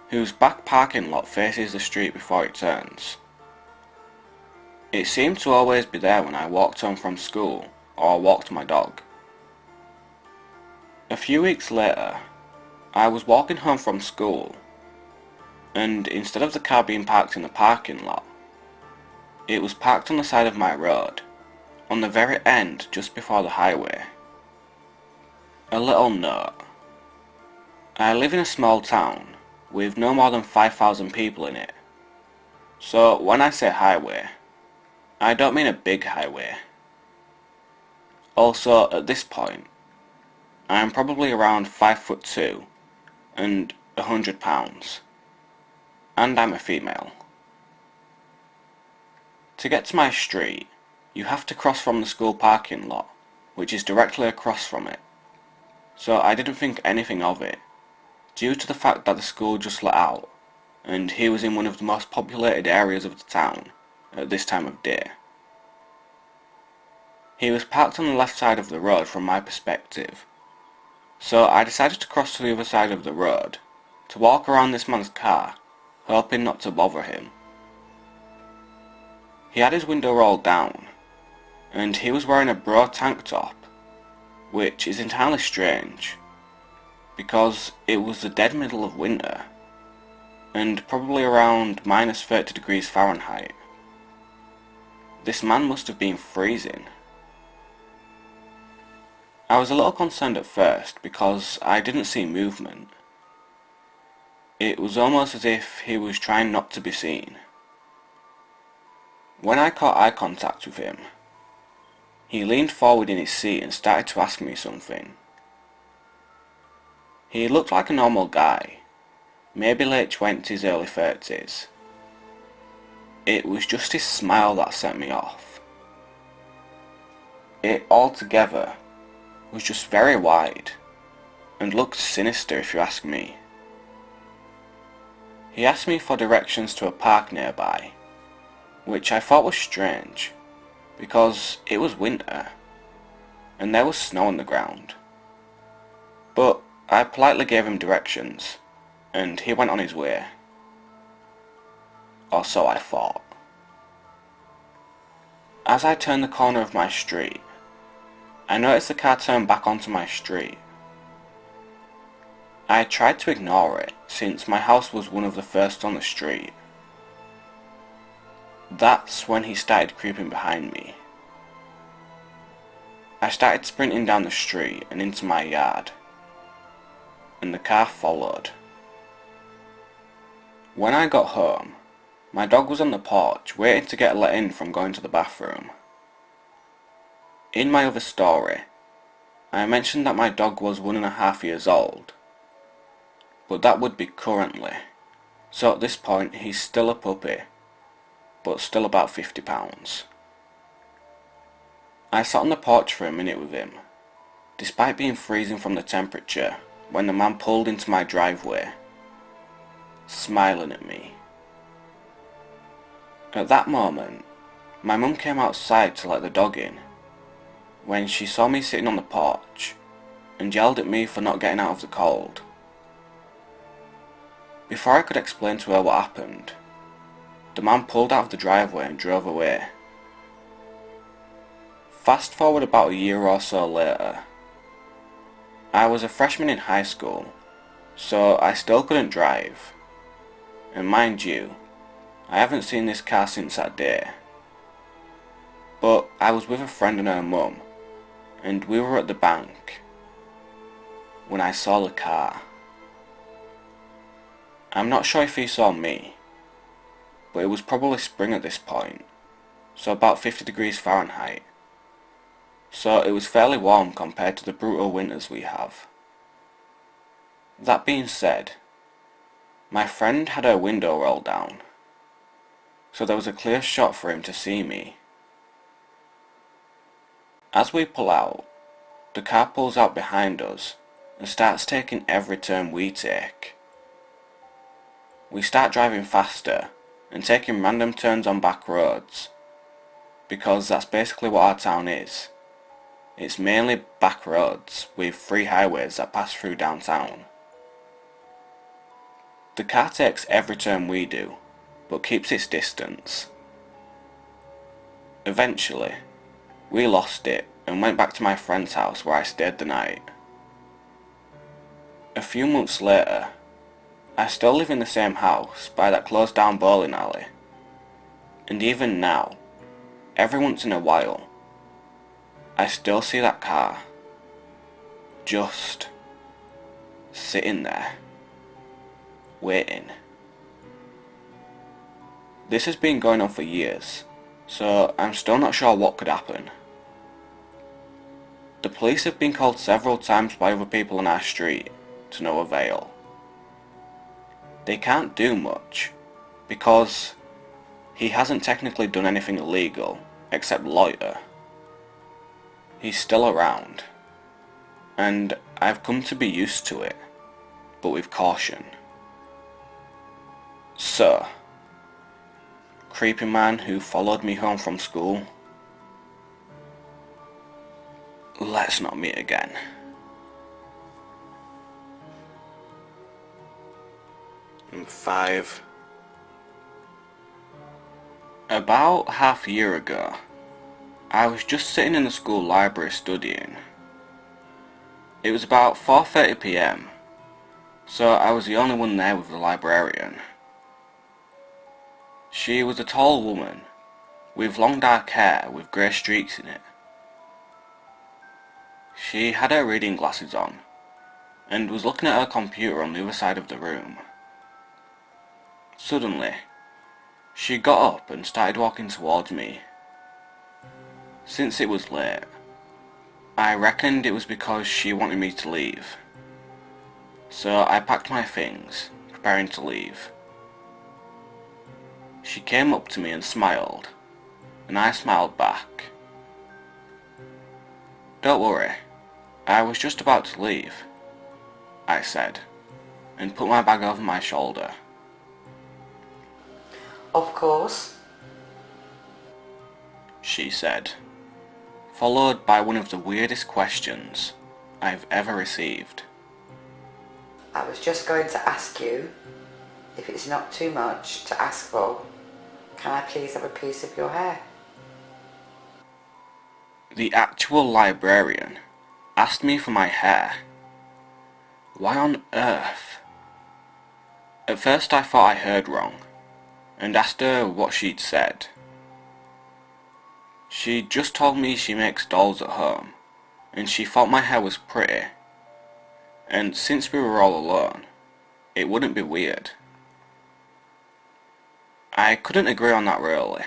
whose back parking lot faces the street before it turns. It seemed to always be there when I walked home from school or walked my dog. A few weeks later, I was walking home from school, and instead of the car being parked in the parking lot, it was parked on the side of my road, on the very end just before the highway. A little note. I live in a small town with no more than 5,000 people in it, so when I say highway, I don't mean a big highway. Also, at this point, I am probably around 5'2" and 100 pounds, and I'm a female. To get to my street, you have to cross from the school parking lot, which is directly across from it, so I didn't think anything of it, due to the fact that the school just let out, and he was in one of the most populated areas of the town at this time of day. He was parked on the left side of the road from my perspective, so I decided to cross to the other side of the road, to walk around this man's car, hoping not to bother him. He had his window rolled down, and he was wearing a bro tank top, which is entirely strange, because it was the dead middle of winter, and probably around minus 30 degrees Fahrenheit. This man must have been freezing. I was a little concerned at first because I didn't see movement. It was almost as if he was trying not to be seen. When I caught eye contact with him, he leaned forward in his seat and started to ask me something. He looked like a normal guy, maybe late 20s, early 30s. It was just his smile that set me off. It altogether was just very wide, and looked sinister if you ask me. He asked me for directions to a park nearby, which I thought was strange, because it was winter, and there was snow on the ground. But I politely gave him directions, and he went on his way. Or so I thought. As I turned the corner of my street, I noticed the car turn back onto my street. I tried to ignore it, since my house was one of the first on the street. That's when he started creeping behind me. I started sprinting down the street and into my yard, and the car followed. When I got home, my dog was on the porch waiting to get let in from going to the bathroom. In my other story, I mentioned that my dog was 1.5 years old, but that would be currently, so at this point he's still a puppy, but still about 50 pounds. I sat on the porch for a minute with him, despite being freezing from the temperature, when the man pulled into my driveway, smiling at me. At that moment, my mum came outside to let the dog in, when she saw me sitting on the porch, and yelled at me for not getting out of the cold. Before I could explain to her what happened, the man pulled out of the driveway and drove away. Fast forward about a year or so later. I was a freshman in high school, so I still couldn't drive. And mind you, I haven't seen this car since that day. But I was with a friend and her mum, and we were at the bank when I saw the car. I'm not sure if he saw me, but it was probably spring at this point, so about 50 degrees Fahrenheit. So it was fairly warm compared to the brutal winters we have. That being said, my friend had her window rolled down, so there was a clear shot for him to see me. As we pull out, the car pulls out behind us and starts taking every turn we take. We start driving faster and taking random turns on back roads, because that's basically what our town is. It's mainly back roads with 3 highways that pass through downtown. The car takes every turn we do, but keeps its distance. Eventually, we lost it and went back to my friend's house where I stayed the night. A few months later, I still live in the same house by that closed down bowling alley, and even now, every once in a while, I still see that car, just sitting there, waiting. This has been going on for years, so I'm still not sure what could happen. The police have been called several times by other people on our street, to no avail. They can't do much, because he hasn't technically done anything illegal, except loiter. He's still around, and I've come to be used to it, but with caution. So, creepy man who followed me home from school, let's not meet again. And 5. About half a year ago, I was just sitting in the school library studying. It was about 4:30 PM, so I was the only one there with the librarian. She was a tall woman, with long dark hair with grey streaks in it. She had her reading glasses on, and was looking at her computer on the other side of the room. Suddenly, she got up and started walking towards me. Since it was late, I reckoned it was because she wanted me to leave. So I packed my things, preparing to leave. She came up to me and smiled, and I smiled back. "Don't worry, I was just about to leave," I said, and put my bag over my shoulder. "Of course," she said, followed by one of the weirdest questions I've ever received. "I was just going to ask you, if it's not too much to ask for, can I please have a piece of your hair?" The actual librarian asked me for my hair. Why on earth? At first I thought I heard wrong, and asked her what she'd said. She just told me she makes dolls at home, and she thought my hair was pretty, and since we were all alone, it wouldn't be weird. I couldn't agree on that really.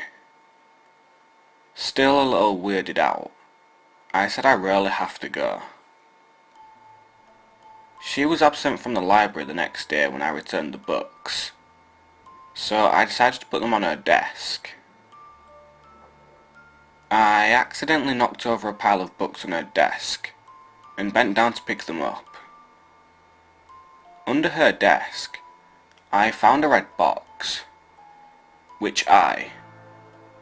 Still a little weirded out, I said I really have to go. She was absent from the library the next day when I returned the books, so I decided to put them on her desk. I accidentally knocked over a pile of books on her desk, and bent down to pick them up. Under her desk, I found a red box, which I,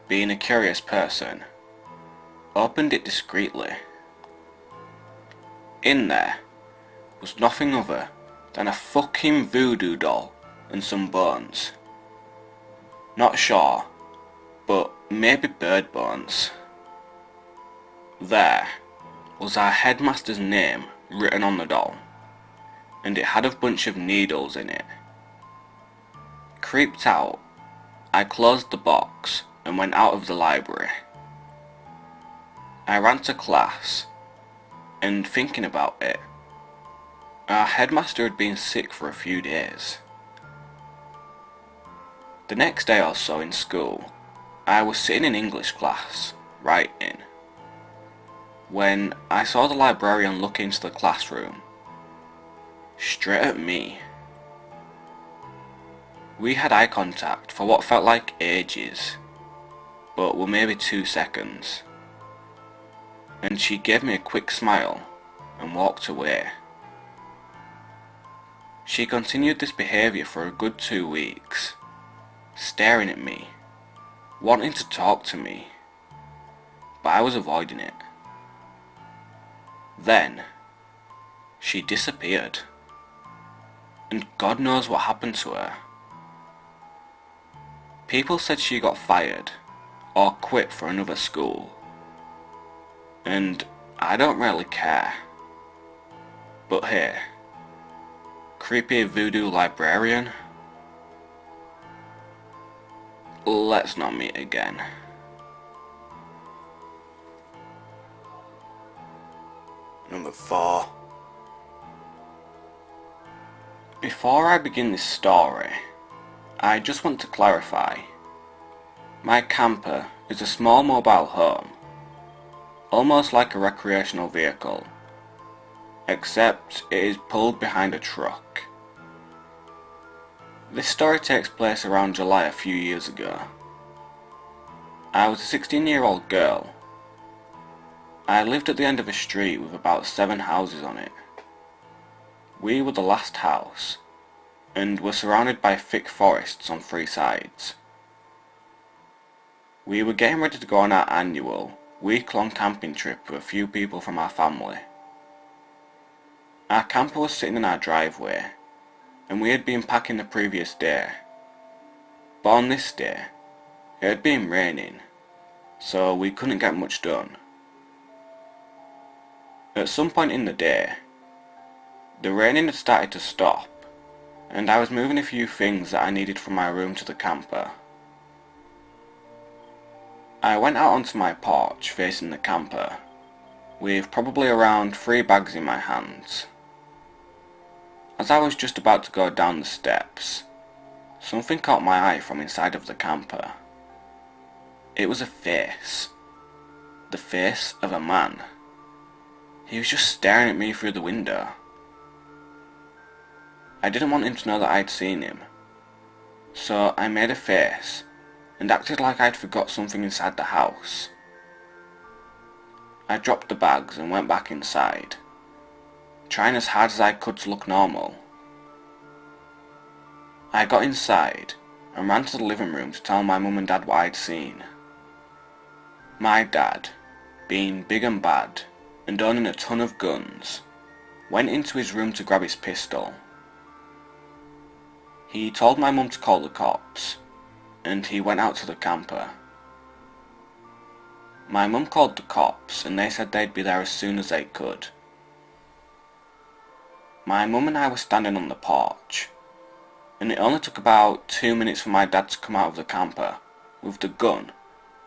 being a curious person, opened it discreetly. In there was nothing other than a fucking voodoo doll and some bones. Not sure, but maybe bird bones. There was our headmaster's name written on the doll, and it had a bunch of needles in it. Creeped out, I closed the box and went out of the library. I ran to class, and thinking about it, our headmaster had been sick for a few days. The next day or so in school, I was sitting in English class, writing, when I saw the librarian look into the classroom, straight at me. We had eye contact for what felt like ages, but were maybe 2 seconds, and she gave me a quick smile and walked away. She continued this behaviour for a good 2 weeks, staring at me, wanting to talk to me, but I was avoiding it. Then, she disappeared, and God knows what happened to her. People said she got fired, or quit for another school, and I don't really care. But hey, creepy voodoo librarian, let's not meet again. Number 4. Before I begin this story, I just want to clarify. My camper is a small mobile home, almost like a recreational vehicle, except it is pulled behind a truck. This story takes place around July a few years ago. I was a 16-year-old girl. I lived at the end of a street with about 7 houses on it. We were the last house, and were surrounded by thick forests on 3 sides. We were getting ready to go on our annual, week-long camping trip with a few people from our family. Our camper was sitting in our driveway, and we had been packing the previous day. But on this day, it had been raining, so we couldn't get much done. At some point in the day, the raining had started to stop, and I was moving a few things that I needed from my room to the camper. I went out onto my porch facing the camper, with probably around 3 bags in my hands. As I was just about to go down the steps, something caught my eye from inside of the camper. It was a face. The face of a man. He was just staring at me through the window. I didn't want him to know that I'd seen him, so I made a face and acted like I'd forgot something inside the house. I dropped the bags and went back inside, trying as hard as I could to look normal. I got inside and ran to the living room to tell my mum and dad what I'd seen. My dad, being big and bad and owning a ton of guns, went into his room to grab his pistol. He told my mum to call the cops, and he went out to the camper. My mum called the cops and they said they'd be there as soon as they could. My mum and I were standing on the porch, and it only took about 2 minutes for my dad to come out of the camper with the gun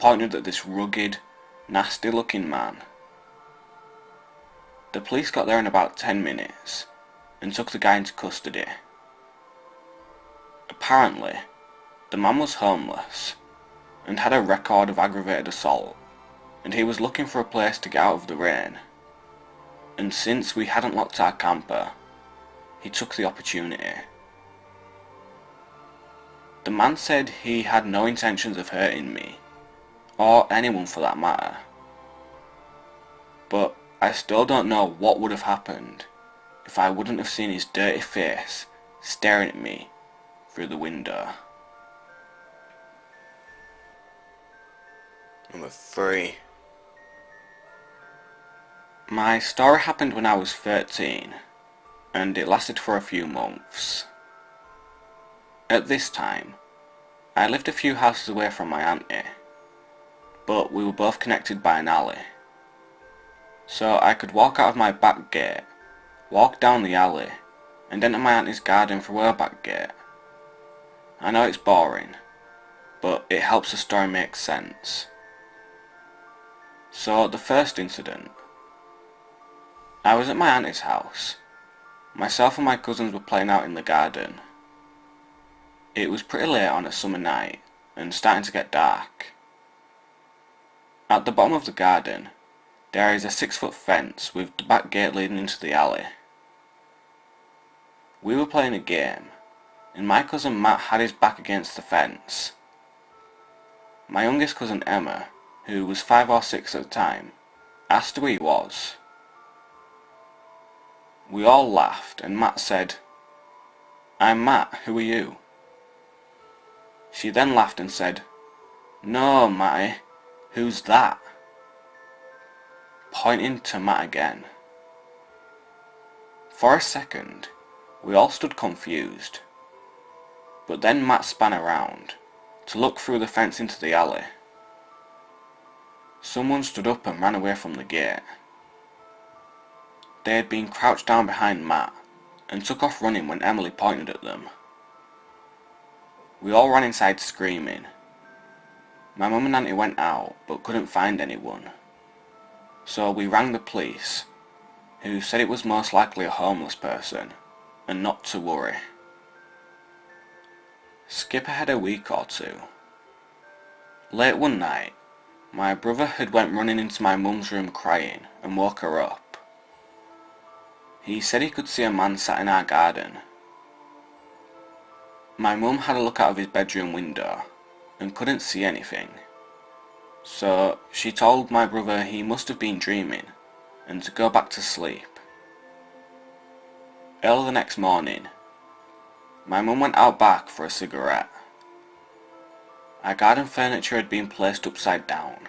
pointed at this rugged, nasty looking man. The police got there in about 10 minutes and took the guy into custody. Apparently, the man was homeless and had a record of aggravated assault, and he was looking for a place to get out of the rain. And since we hadn't locked our camper, he took the opportunity. The man said he had no intentions of hurting me, or anyone for that matter. But I still don't know what would have happened if I wouldn't have seen his dirty face staring at me through the window. Number 3. My story happened when I was 13, and it lasted for a few months. At this time, I lived a few houses away from my auntie, but we were both connected by an alley. So I could walk out of my back gate, walk down the alley, and enter my auntie's garden through her back gate. I know it's boring, but it helps the story make sense. So the first incident. I was at my auntie's house. Myself and my cousins were playing out in the garden. It was pretty late on a summer night and starting to get dark. At the bottom of the garden, there is a 6-foot fence with the back gate leading into the alley. We were playing a game, and my cousin Matt had his back against the fence. My youngest cousin Emma, who was 5 or 6 at the time, asked who he was. We all laughed, and Matt said, "I'm Matt, who are you?" She then laughed and said, "No, Matty, who's that?" Pointing to Matt again. For a second, we all stood confused, but then Matt span around to look through the fence into the alley. Someone stood up and ran away from the gate. They had been crouched down behind Matt and took off running when Emily pointed at them. We all ran inside screaming. My mum and auntie went out but couldn't find anyone, so we rang the police, who said it was most likely a homeless person and not to worry. Skip ahead a week or two. Late one night, my brother had went running into my mum's room crying and woke her up. He said he could see a man sat in our garden. My mum had a look out of his bedroom window and couldn't see anything, so she told my brother he must have been dreaming and to go back to sleep. Early the next morning, my mum went out back for a cigarette. Our garden furniture had been placed upside down,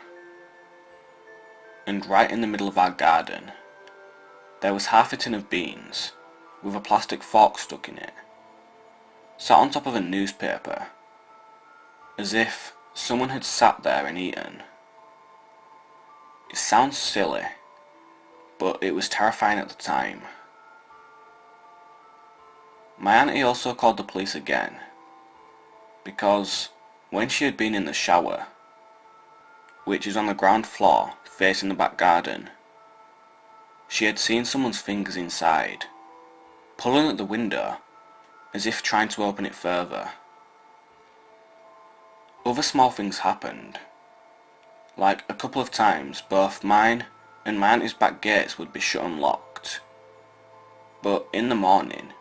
and right in the middle of our garden, there was half a tin of beans with a plastic fork stuck in it, sat on top of a newspaper, as if someone had sat there and eaten. It sounds silly, but it was terrifying at the time. My auntie also called the police again, because when she had been in the shower, which is on the ground floor facing the back garden, she had seen someone's fingers inside, pulling at the window as if trying to open it further. Other small things happened, like a couple of times both mine and my auntie's back gates would be shut and locked, but in the morning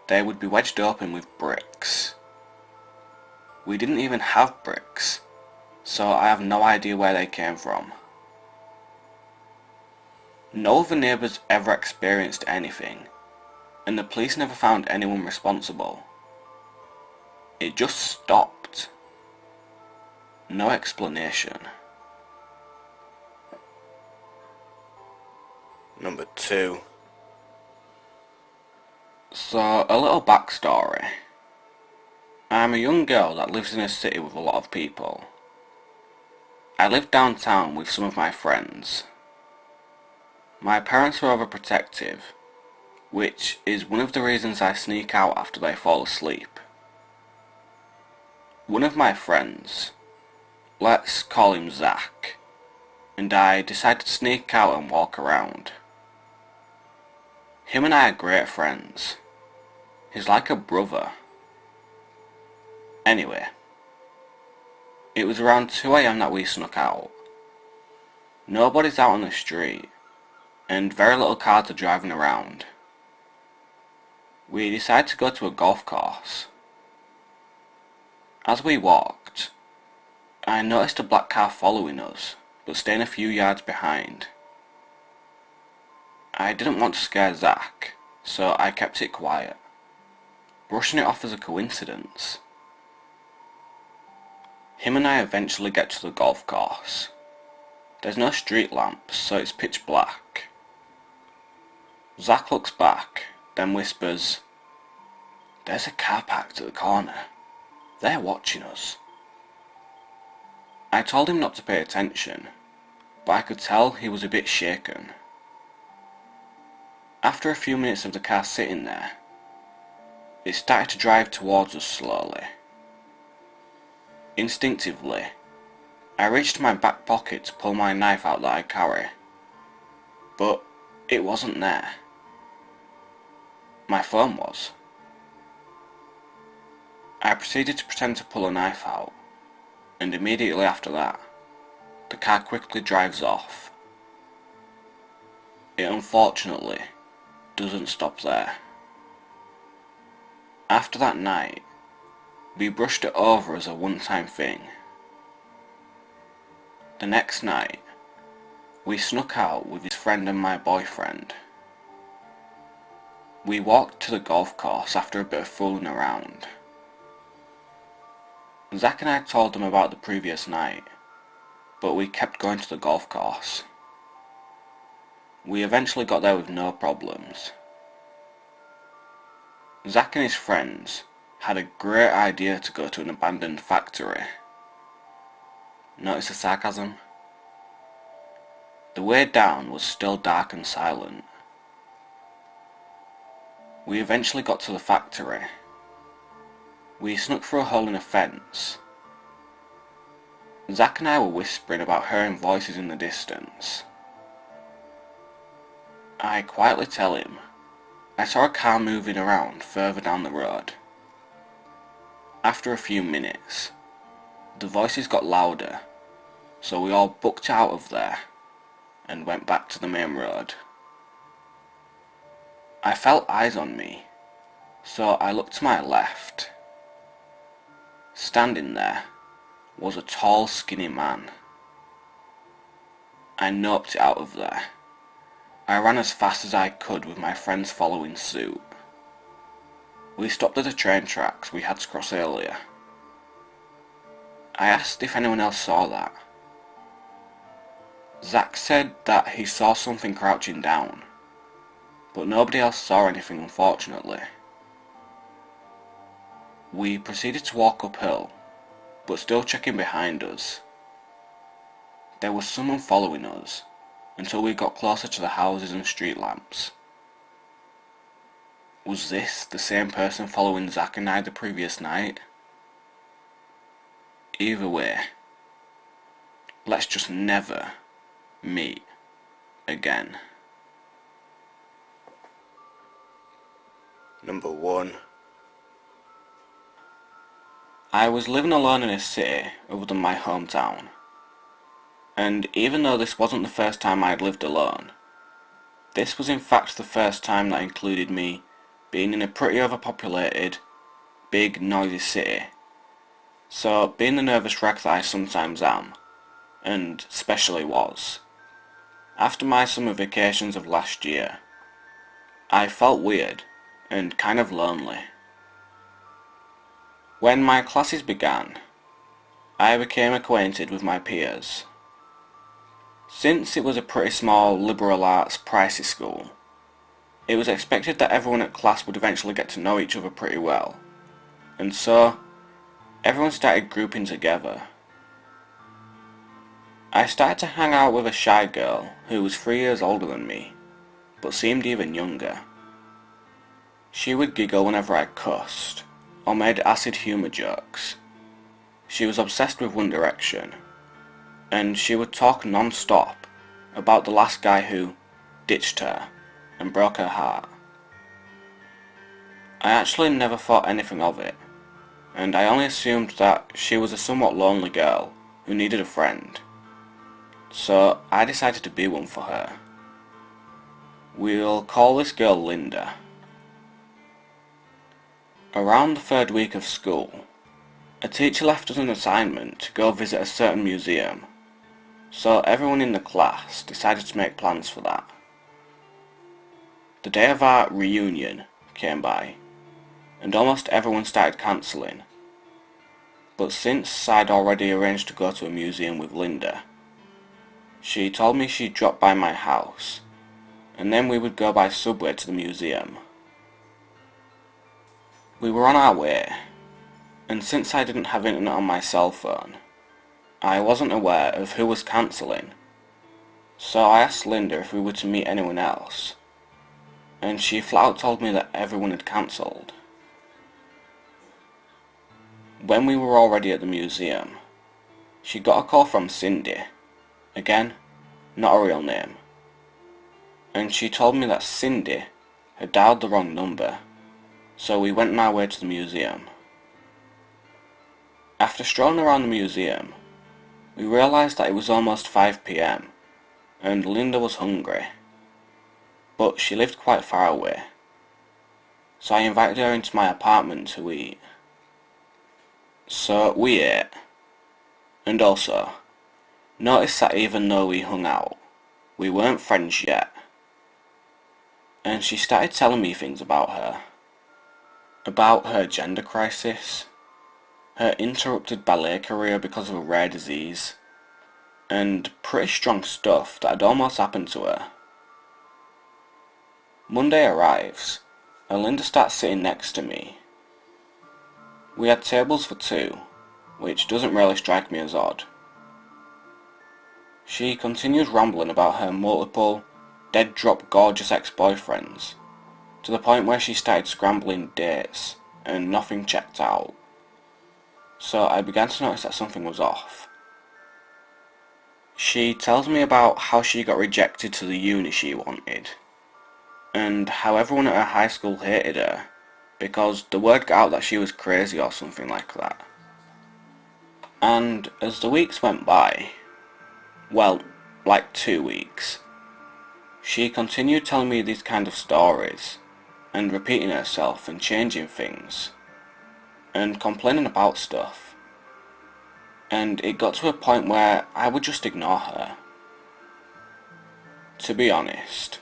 they would be wedged open with bricks. We didn't even have bricks, so I have no idea where they came from. No other neighbours ever experienced anything, and the police never found anyone responsible. It just stopped. No explanation. Number 2. So, a little backstory. I'm a young girl that lives in a city with a lot of people. I live downtown with some of my friends. My parents are overprotective, which is one of the reasons I sneak out after they fall asleep. One of my friends, let's call him Zach, and I decide to sneak out and walk around. Him and I are great friends. He's like a brother. Anyway, it was around 2 AM that we snuck out. Nobody's out on the street, and very little cars are driving around. We decided to go to a golf course. As we walked, I noticed a black car following us, but staying a few yards behind. I didn't want to scare Zach, so I kept it quiet, brushing it off as a coincidence. Him and I eventually get to the golf course. There's no street lamps, so it's pitch black. Zach looks back, then whispers, "There's a car parked at the corner. They're watching us." I told him not to pay attention, but I could tell he was a bit shaken. After a few minutes of the car sitting there, it started to drive towards us slowly. Instinctively, I reached my back pocket to pull my knife out that I carry, but it wasn't there. My phone was. I proceeded to pretend to pull a knife out, and immediately after that, the car quickly drives off. It unfortunately doesn't stop there. After that night, we brushed it over as a one-time thing. The next night, we snuck out with his friend and my boyfriend. We walked to the golf course after a bit of fooling around. Zach and I told them about the previous night, but we kept going to the golf course. We eventually got there with no problems. Zach and his friends had a great idea to go to an abandoned factory. Notice the sarcasm? The way down was still dark and silent. We eventually got to the factory. We snuck through a hole in a fence. Zach and I were whispering about hearing voices in the distance. I quietly tell him I saw a car moving around further down the road. After a few minutes, the voices got louder, so we all booked out of there and went back to the main road. I felt eyes on me, so I looked to my left. Standing there was a tall, skinny man. I noped it out of there. I ran as fast as I could with my friends following suit. We stopped at the train tracks we had to cross earlier. I asked if anyone else saw that. Zach said that he saw something crouching down, but nobody else saw anything, unfortunately. We proceeded to walk uphill, but still checking behind us. There was someone following us until we got closer to the houses and street lamps. Was this the same person following Zach and I the previous night? Either way, let's just never meet again. Number 1. I was living alone in a city other than my hometown, and even though this wasn't the first time I had lived alone, this was in fact the first time that included me being in a pretty overpopulated, big, noisy city. So, being the nervous wreck that I sometimes am, and especially was, after my summer vacations of last year, I felt weird and kind of lonely. When my classes began, I became acquainted with my peers. Since it was a pretty small liberal arts pricey school, it was expected that everyone at class would eventually get to know each other pretty well, and so everyone started grouping together. I started to hang out with a shy girl who was 3 years older than me, but seemed even younger. She would giggle whenever I cussed, or made acid humour jokes. She was obsessed with One Direction, and she would talk non-stop about the last guy who ditched her and broke her heart. I actually never thought anything of it, and I only assumed that she was a somewhat lonely girl who needed a friend. So I decided to be one for her. We'll call this girl Linda. Around the 3rd week of school, a teacher left us an assignment to go visit a certain museum, so everyone in the class decided to make plans for that. The day of our reunion came by, and almost everyone started cancelling. But since I'd already arranged to go to a museum with Linda, she told me she'd drop by my house, and then we would go by subway to the museum. We were on our way, and since I didn't have internet on my cell phone, I wasn't aware of who was cancelling, so I asked Linda if we were to meet anyone else, and she flat out told me that everyone had cancelled. When we were already at the museum, she got a call from Cindy, again, not a real name, and she told me that Cindy had dialed the wrong number, so we went on our way to the museum. After strolling around the museum, we realised that it was almost 5 PM, and Linda was hungry, but she lived quite far away, so I invited her into my apartment to eat. So we ate, and also, notice that even though we hung out, we weren't friends yet. and she started telling me things about her. About her gender crisis, her interrupted ballet career because of a rare disease, and pretty strong stuff that had almost happened to her. Monday arrives, and Linda starts sitting next to me. We had tables for two, which doesn't really strike me as odd. She continued rambling about her multiple, dead-drop gorgeous ex-boyfriends, to the point where she started scrambling dates, and nothing checked out. So I began to notice that something was off. She tells me about how she got rejected to the uni she wanted, and how everyone at her high school hated her, because the word got out that she was crazy or something like that. And as the weeks went by, well, like 2 weeks, she continued telling me these kind of stories, and repeating herself and changing things, and complaining about stuff. And it got to a point where I would just ignore her. To be honest,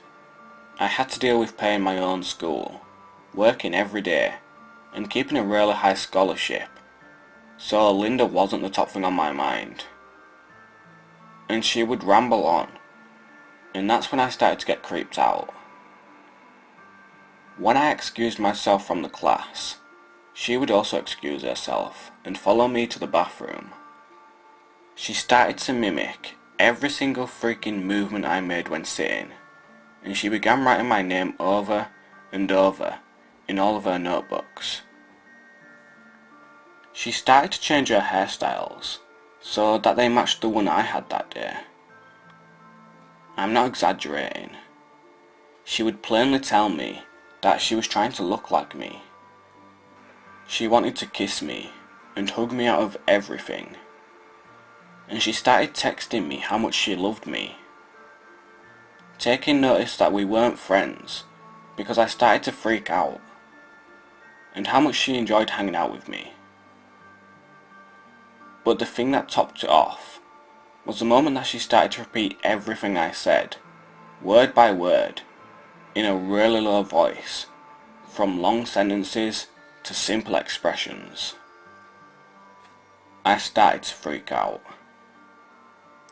I had to deal with paying my own school, working every day, and keeping a really high scholarship, so Linda wasn't the top thing on my mind. And she would ramble on, and that's when I started to get creeped out. When I excused myself from the class, she would also excuse herself and follow me to the bathroom. She started to mimic every single freaking movement I made when sitting, and she began writing my name over and over in all of her notebooks. She started to change her hairstyles so that they matched the one I had that day. I'm not exaggerating. She would plainly tell me that she was trying to look like me. She wanted to kiss me and hug me out of everything. And she started texting me how much she loved me. Taking notice that we weren't friends because I started to freak out, and how much she enjoyed hanging out with me. But the thing that topped it off was the moment that she started to repeat everything I said, word by word, in a really low voice, from long sentences to simple expressions. I started to freak out.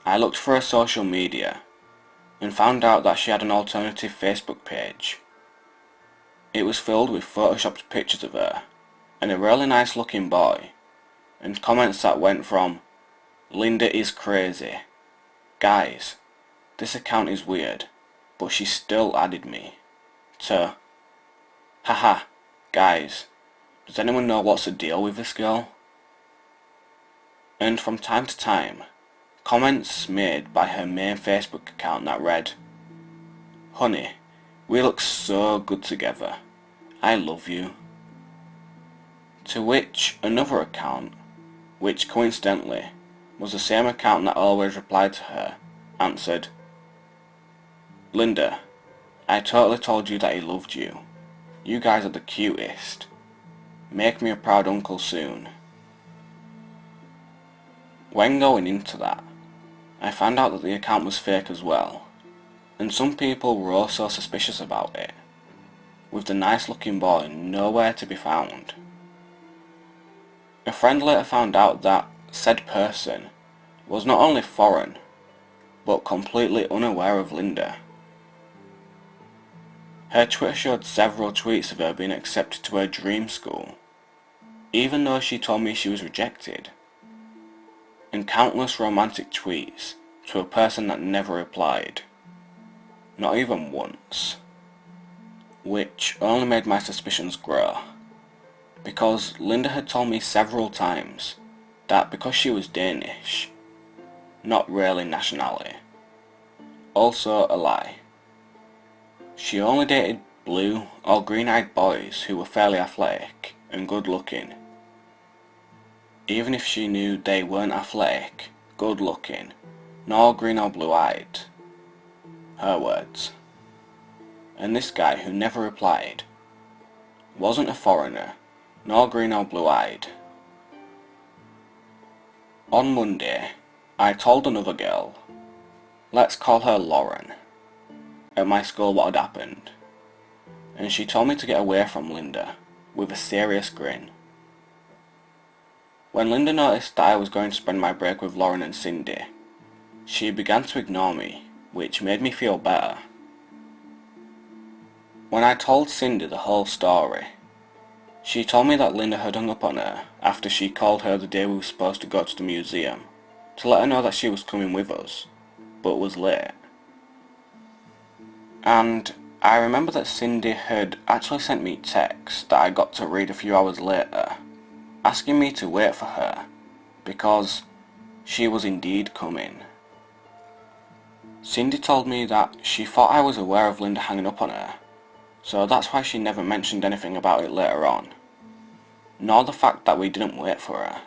I looked for her social media and found out that she had an alternative Facebook page. It was filled with photoshopped pictures of her and a really nice looking boy, and comments that went from "Linda is crazy," "Guys, this account is weird, but she still added me," to "Haha, guys, does anyone know what's the deal with this girl?" And from time to time, comments made by her main Facebook account that read, "Honey, we look so good together. I love you." To which another account, which coincidentally was the same account that always replied to her, answered, "Linda, I totally told you that he loved you. You guys are the cutest. Make me a proud uncle soon." When going into that, I found out that the account was fake as well, and some people were also suspicious about it, with the nice looking boy nowhere to be found. A friend later found out that said person was not only foreign, but completely unaware of Linda. Her Twitter showed several tweets of her being accepted to her dream school, even though she told me she was rejected, and countless romantic tweets to a person that never replied, not even once, which only made my suspicions grow, because Linda had told me several times that because she was Danish, not really nationality, also a lie, she only dated blue or green-eyed boys who were fairly athletic and good looking, even if she knew they weren't athletic, good looking, nor green or blue-eyed. Her words. And this guy who never replied wasn't a foreigner, nor green or blue-eyed. On Monday, I told another girl, let's call her Lauren, at my school what had happened. and she told me to get away from Linda, with a serious grin. When Linda noticed that I was going to spend my break with Lauren and Cindy, she began to ignore me, which made me feel better. When I told Cindy the whole story, she told me that Linda had hung up on her after she called her the day we were supposed to go to the museum to let her know that she was coming with us, but was late. And I remember that Cindy had actually sent me texts that I got to read a few hours later, asking me to wait for her, because she was indeed coming. Cindy told me that she thought I was aware of Linda hanging up on her, so that's why she never mentioned anything about it later on, nor the fact that we didn't wait for her.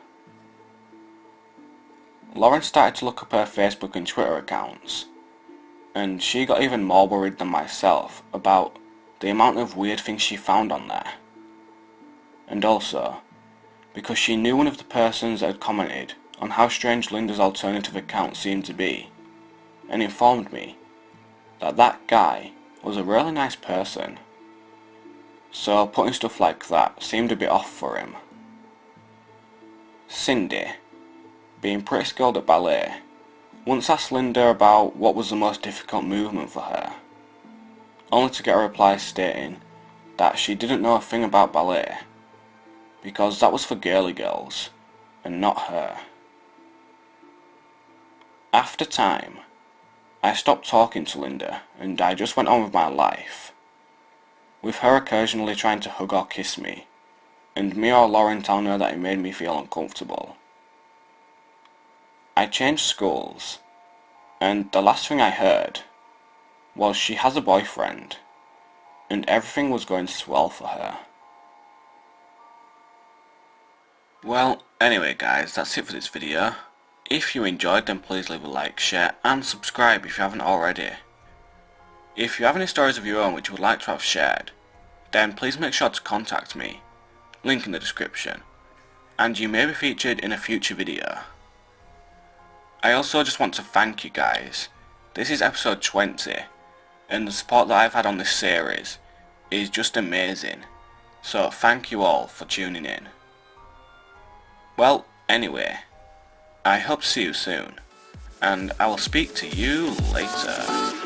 Lauren started to look up her Facebook and Twitter accounts, and she got even more worried than myself about the amount of weird things she found on there. And also, because she knew one of the persons that had commented on how strange Linda's alternative account seemed to be, and informed me that that guy was a really nice person. So putting stuff like that seemed a bit off for him. Cindy, being pretty skilled at ballet, once asked Linda about what was the most difficult movement for her, only to get a reply stating that she didn't know a thing about ballet, because that was for girly girls, and not her. After time, I stopped talking to Linda, and I just went on with my life, with her occasionally trying to hug or kiss me, and me or Lauren telling her that it made me feel uncomfortable. I changed schools, and the last thing I heard was she has a boyfriend, and everything was going swell for her. Well, anyway guys, that's it for this video. If you enjoyed, then please leave a like, share and subscribe if you haven't already. If you have any stories of your own which you would like to have shared, then please make sure to contact me, link in the description, and you may be featured in a future video. I also just want to thank you guys. This is episode 20, and the support that I've had on this series is just amazing, so thank you all for tuning in. Well, anyway, I hope to see you soon, and I will speak to you later.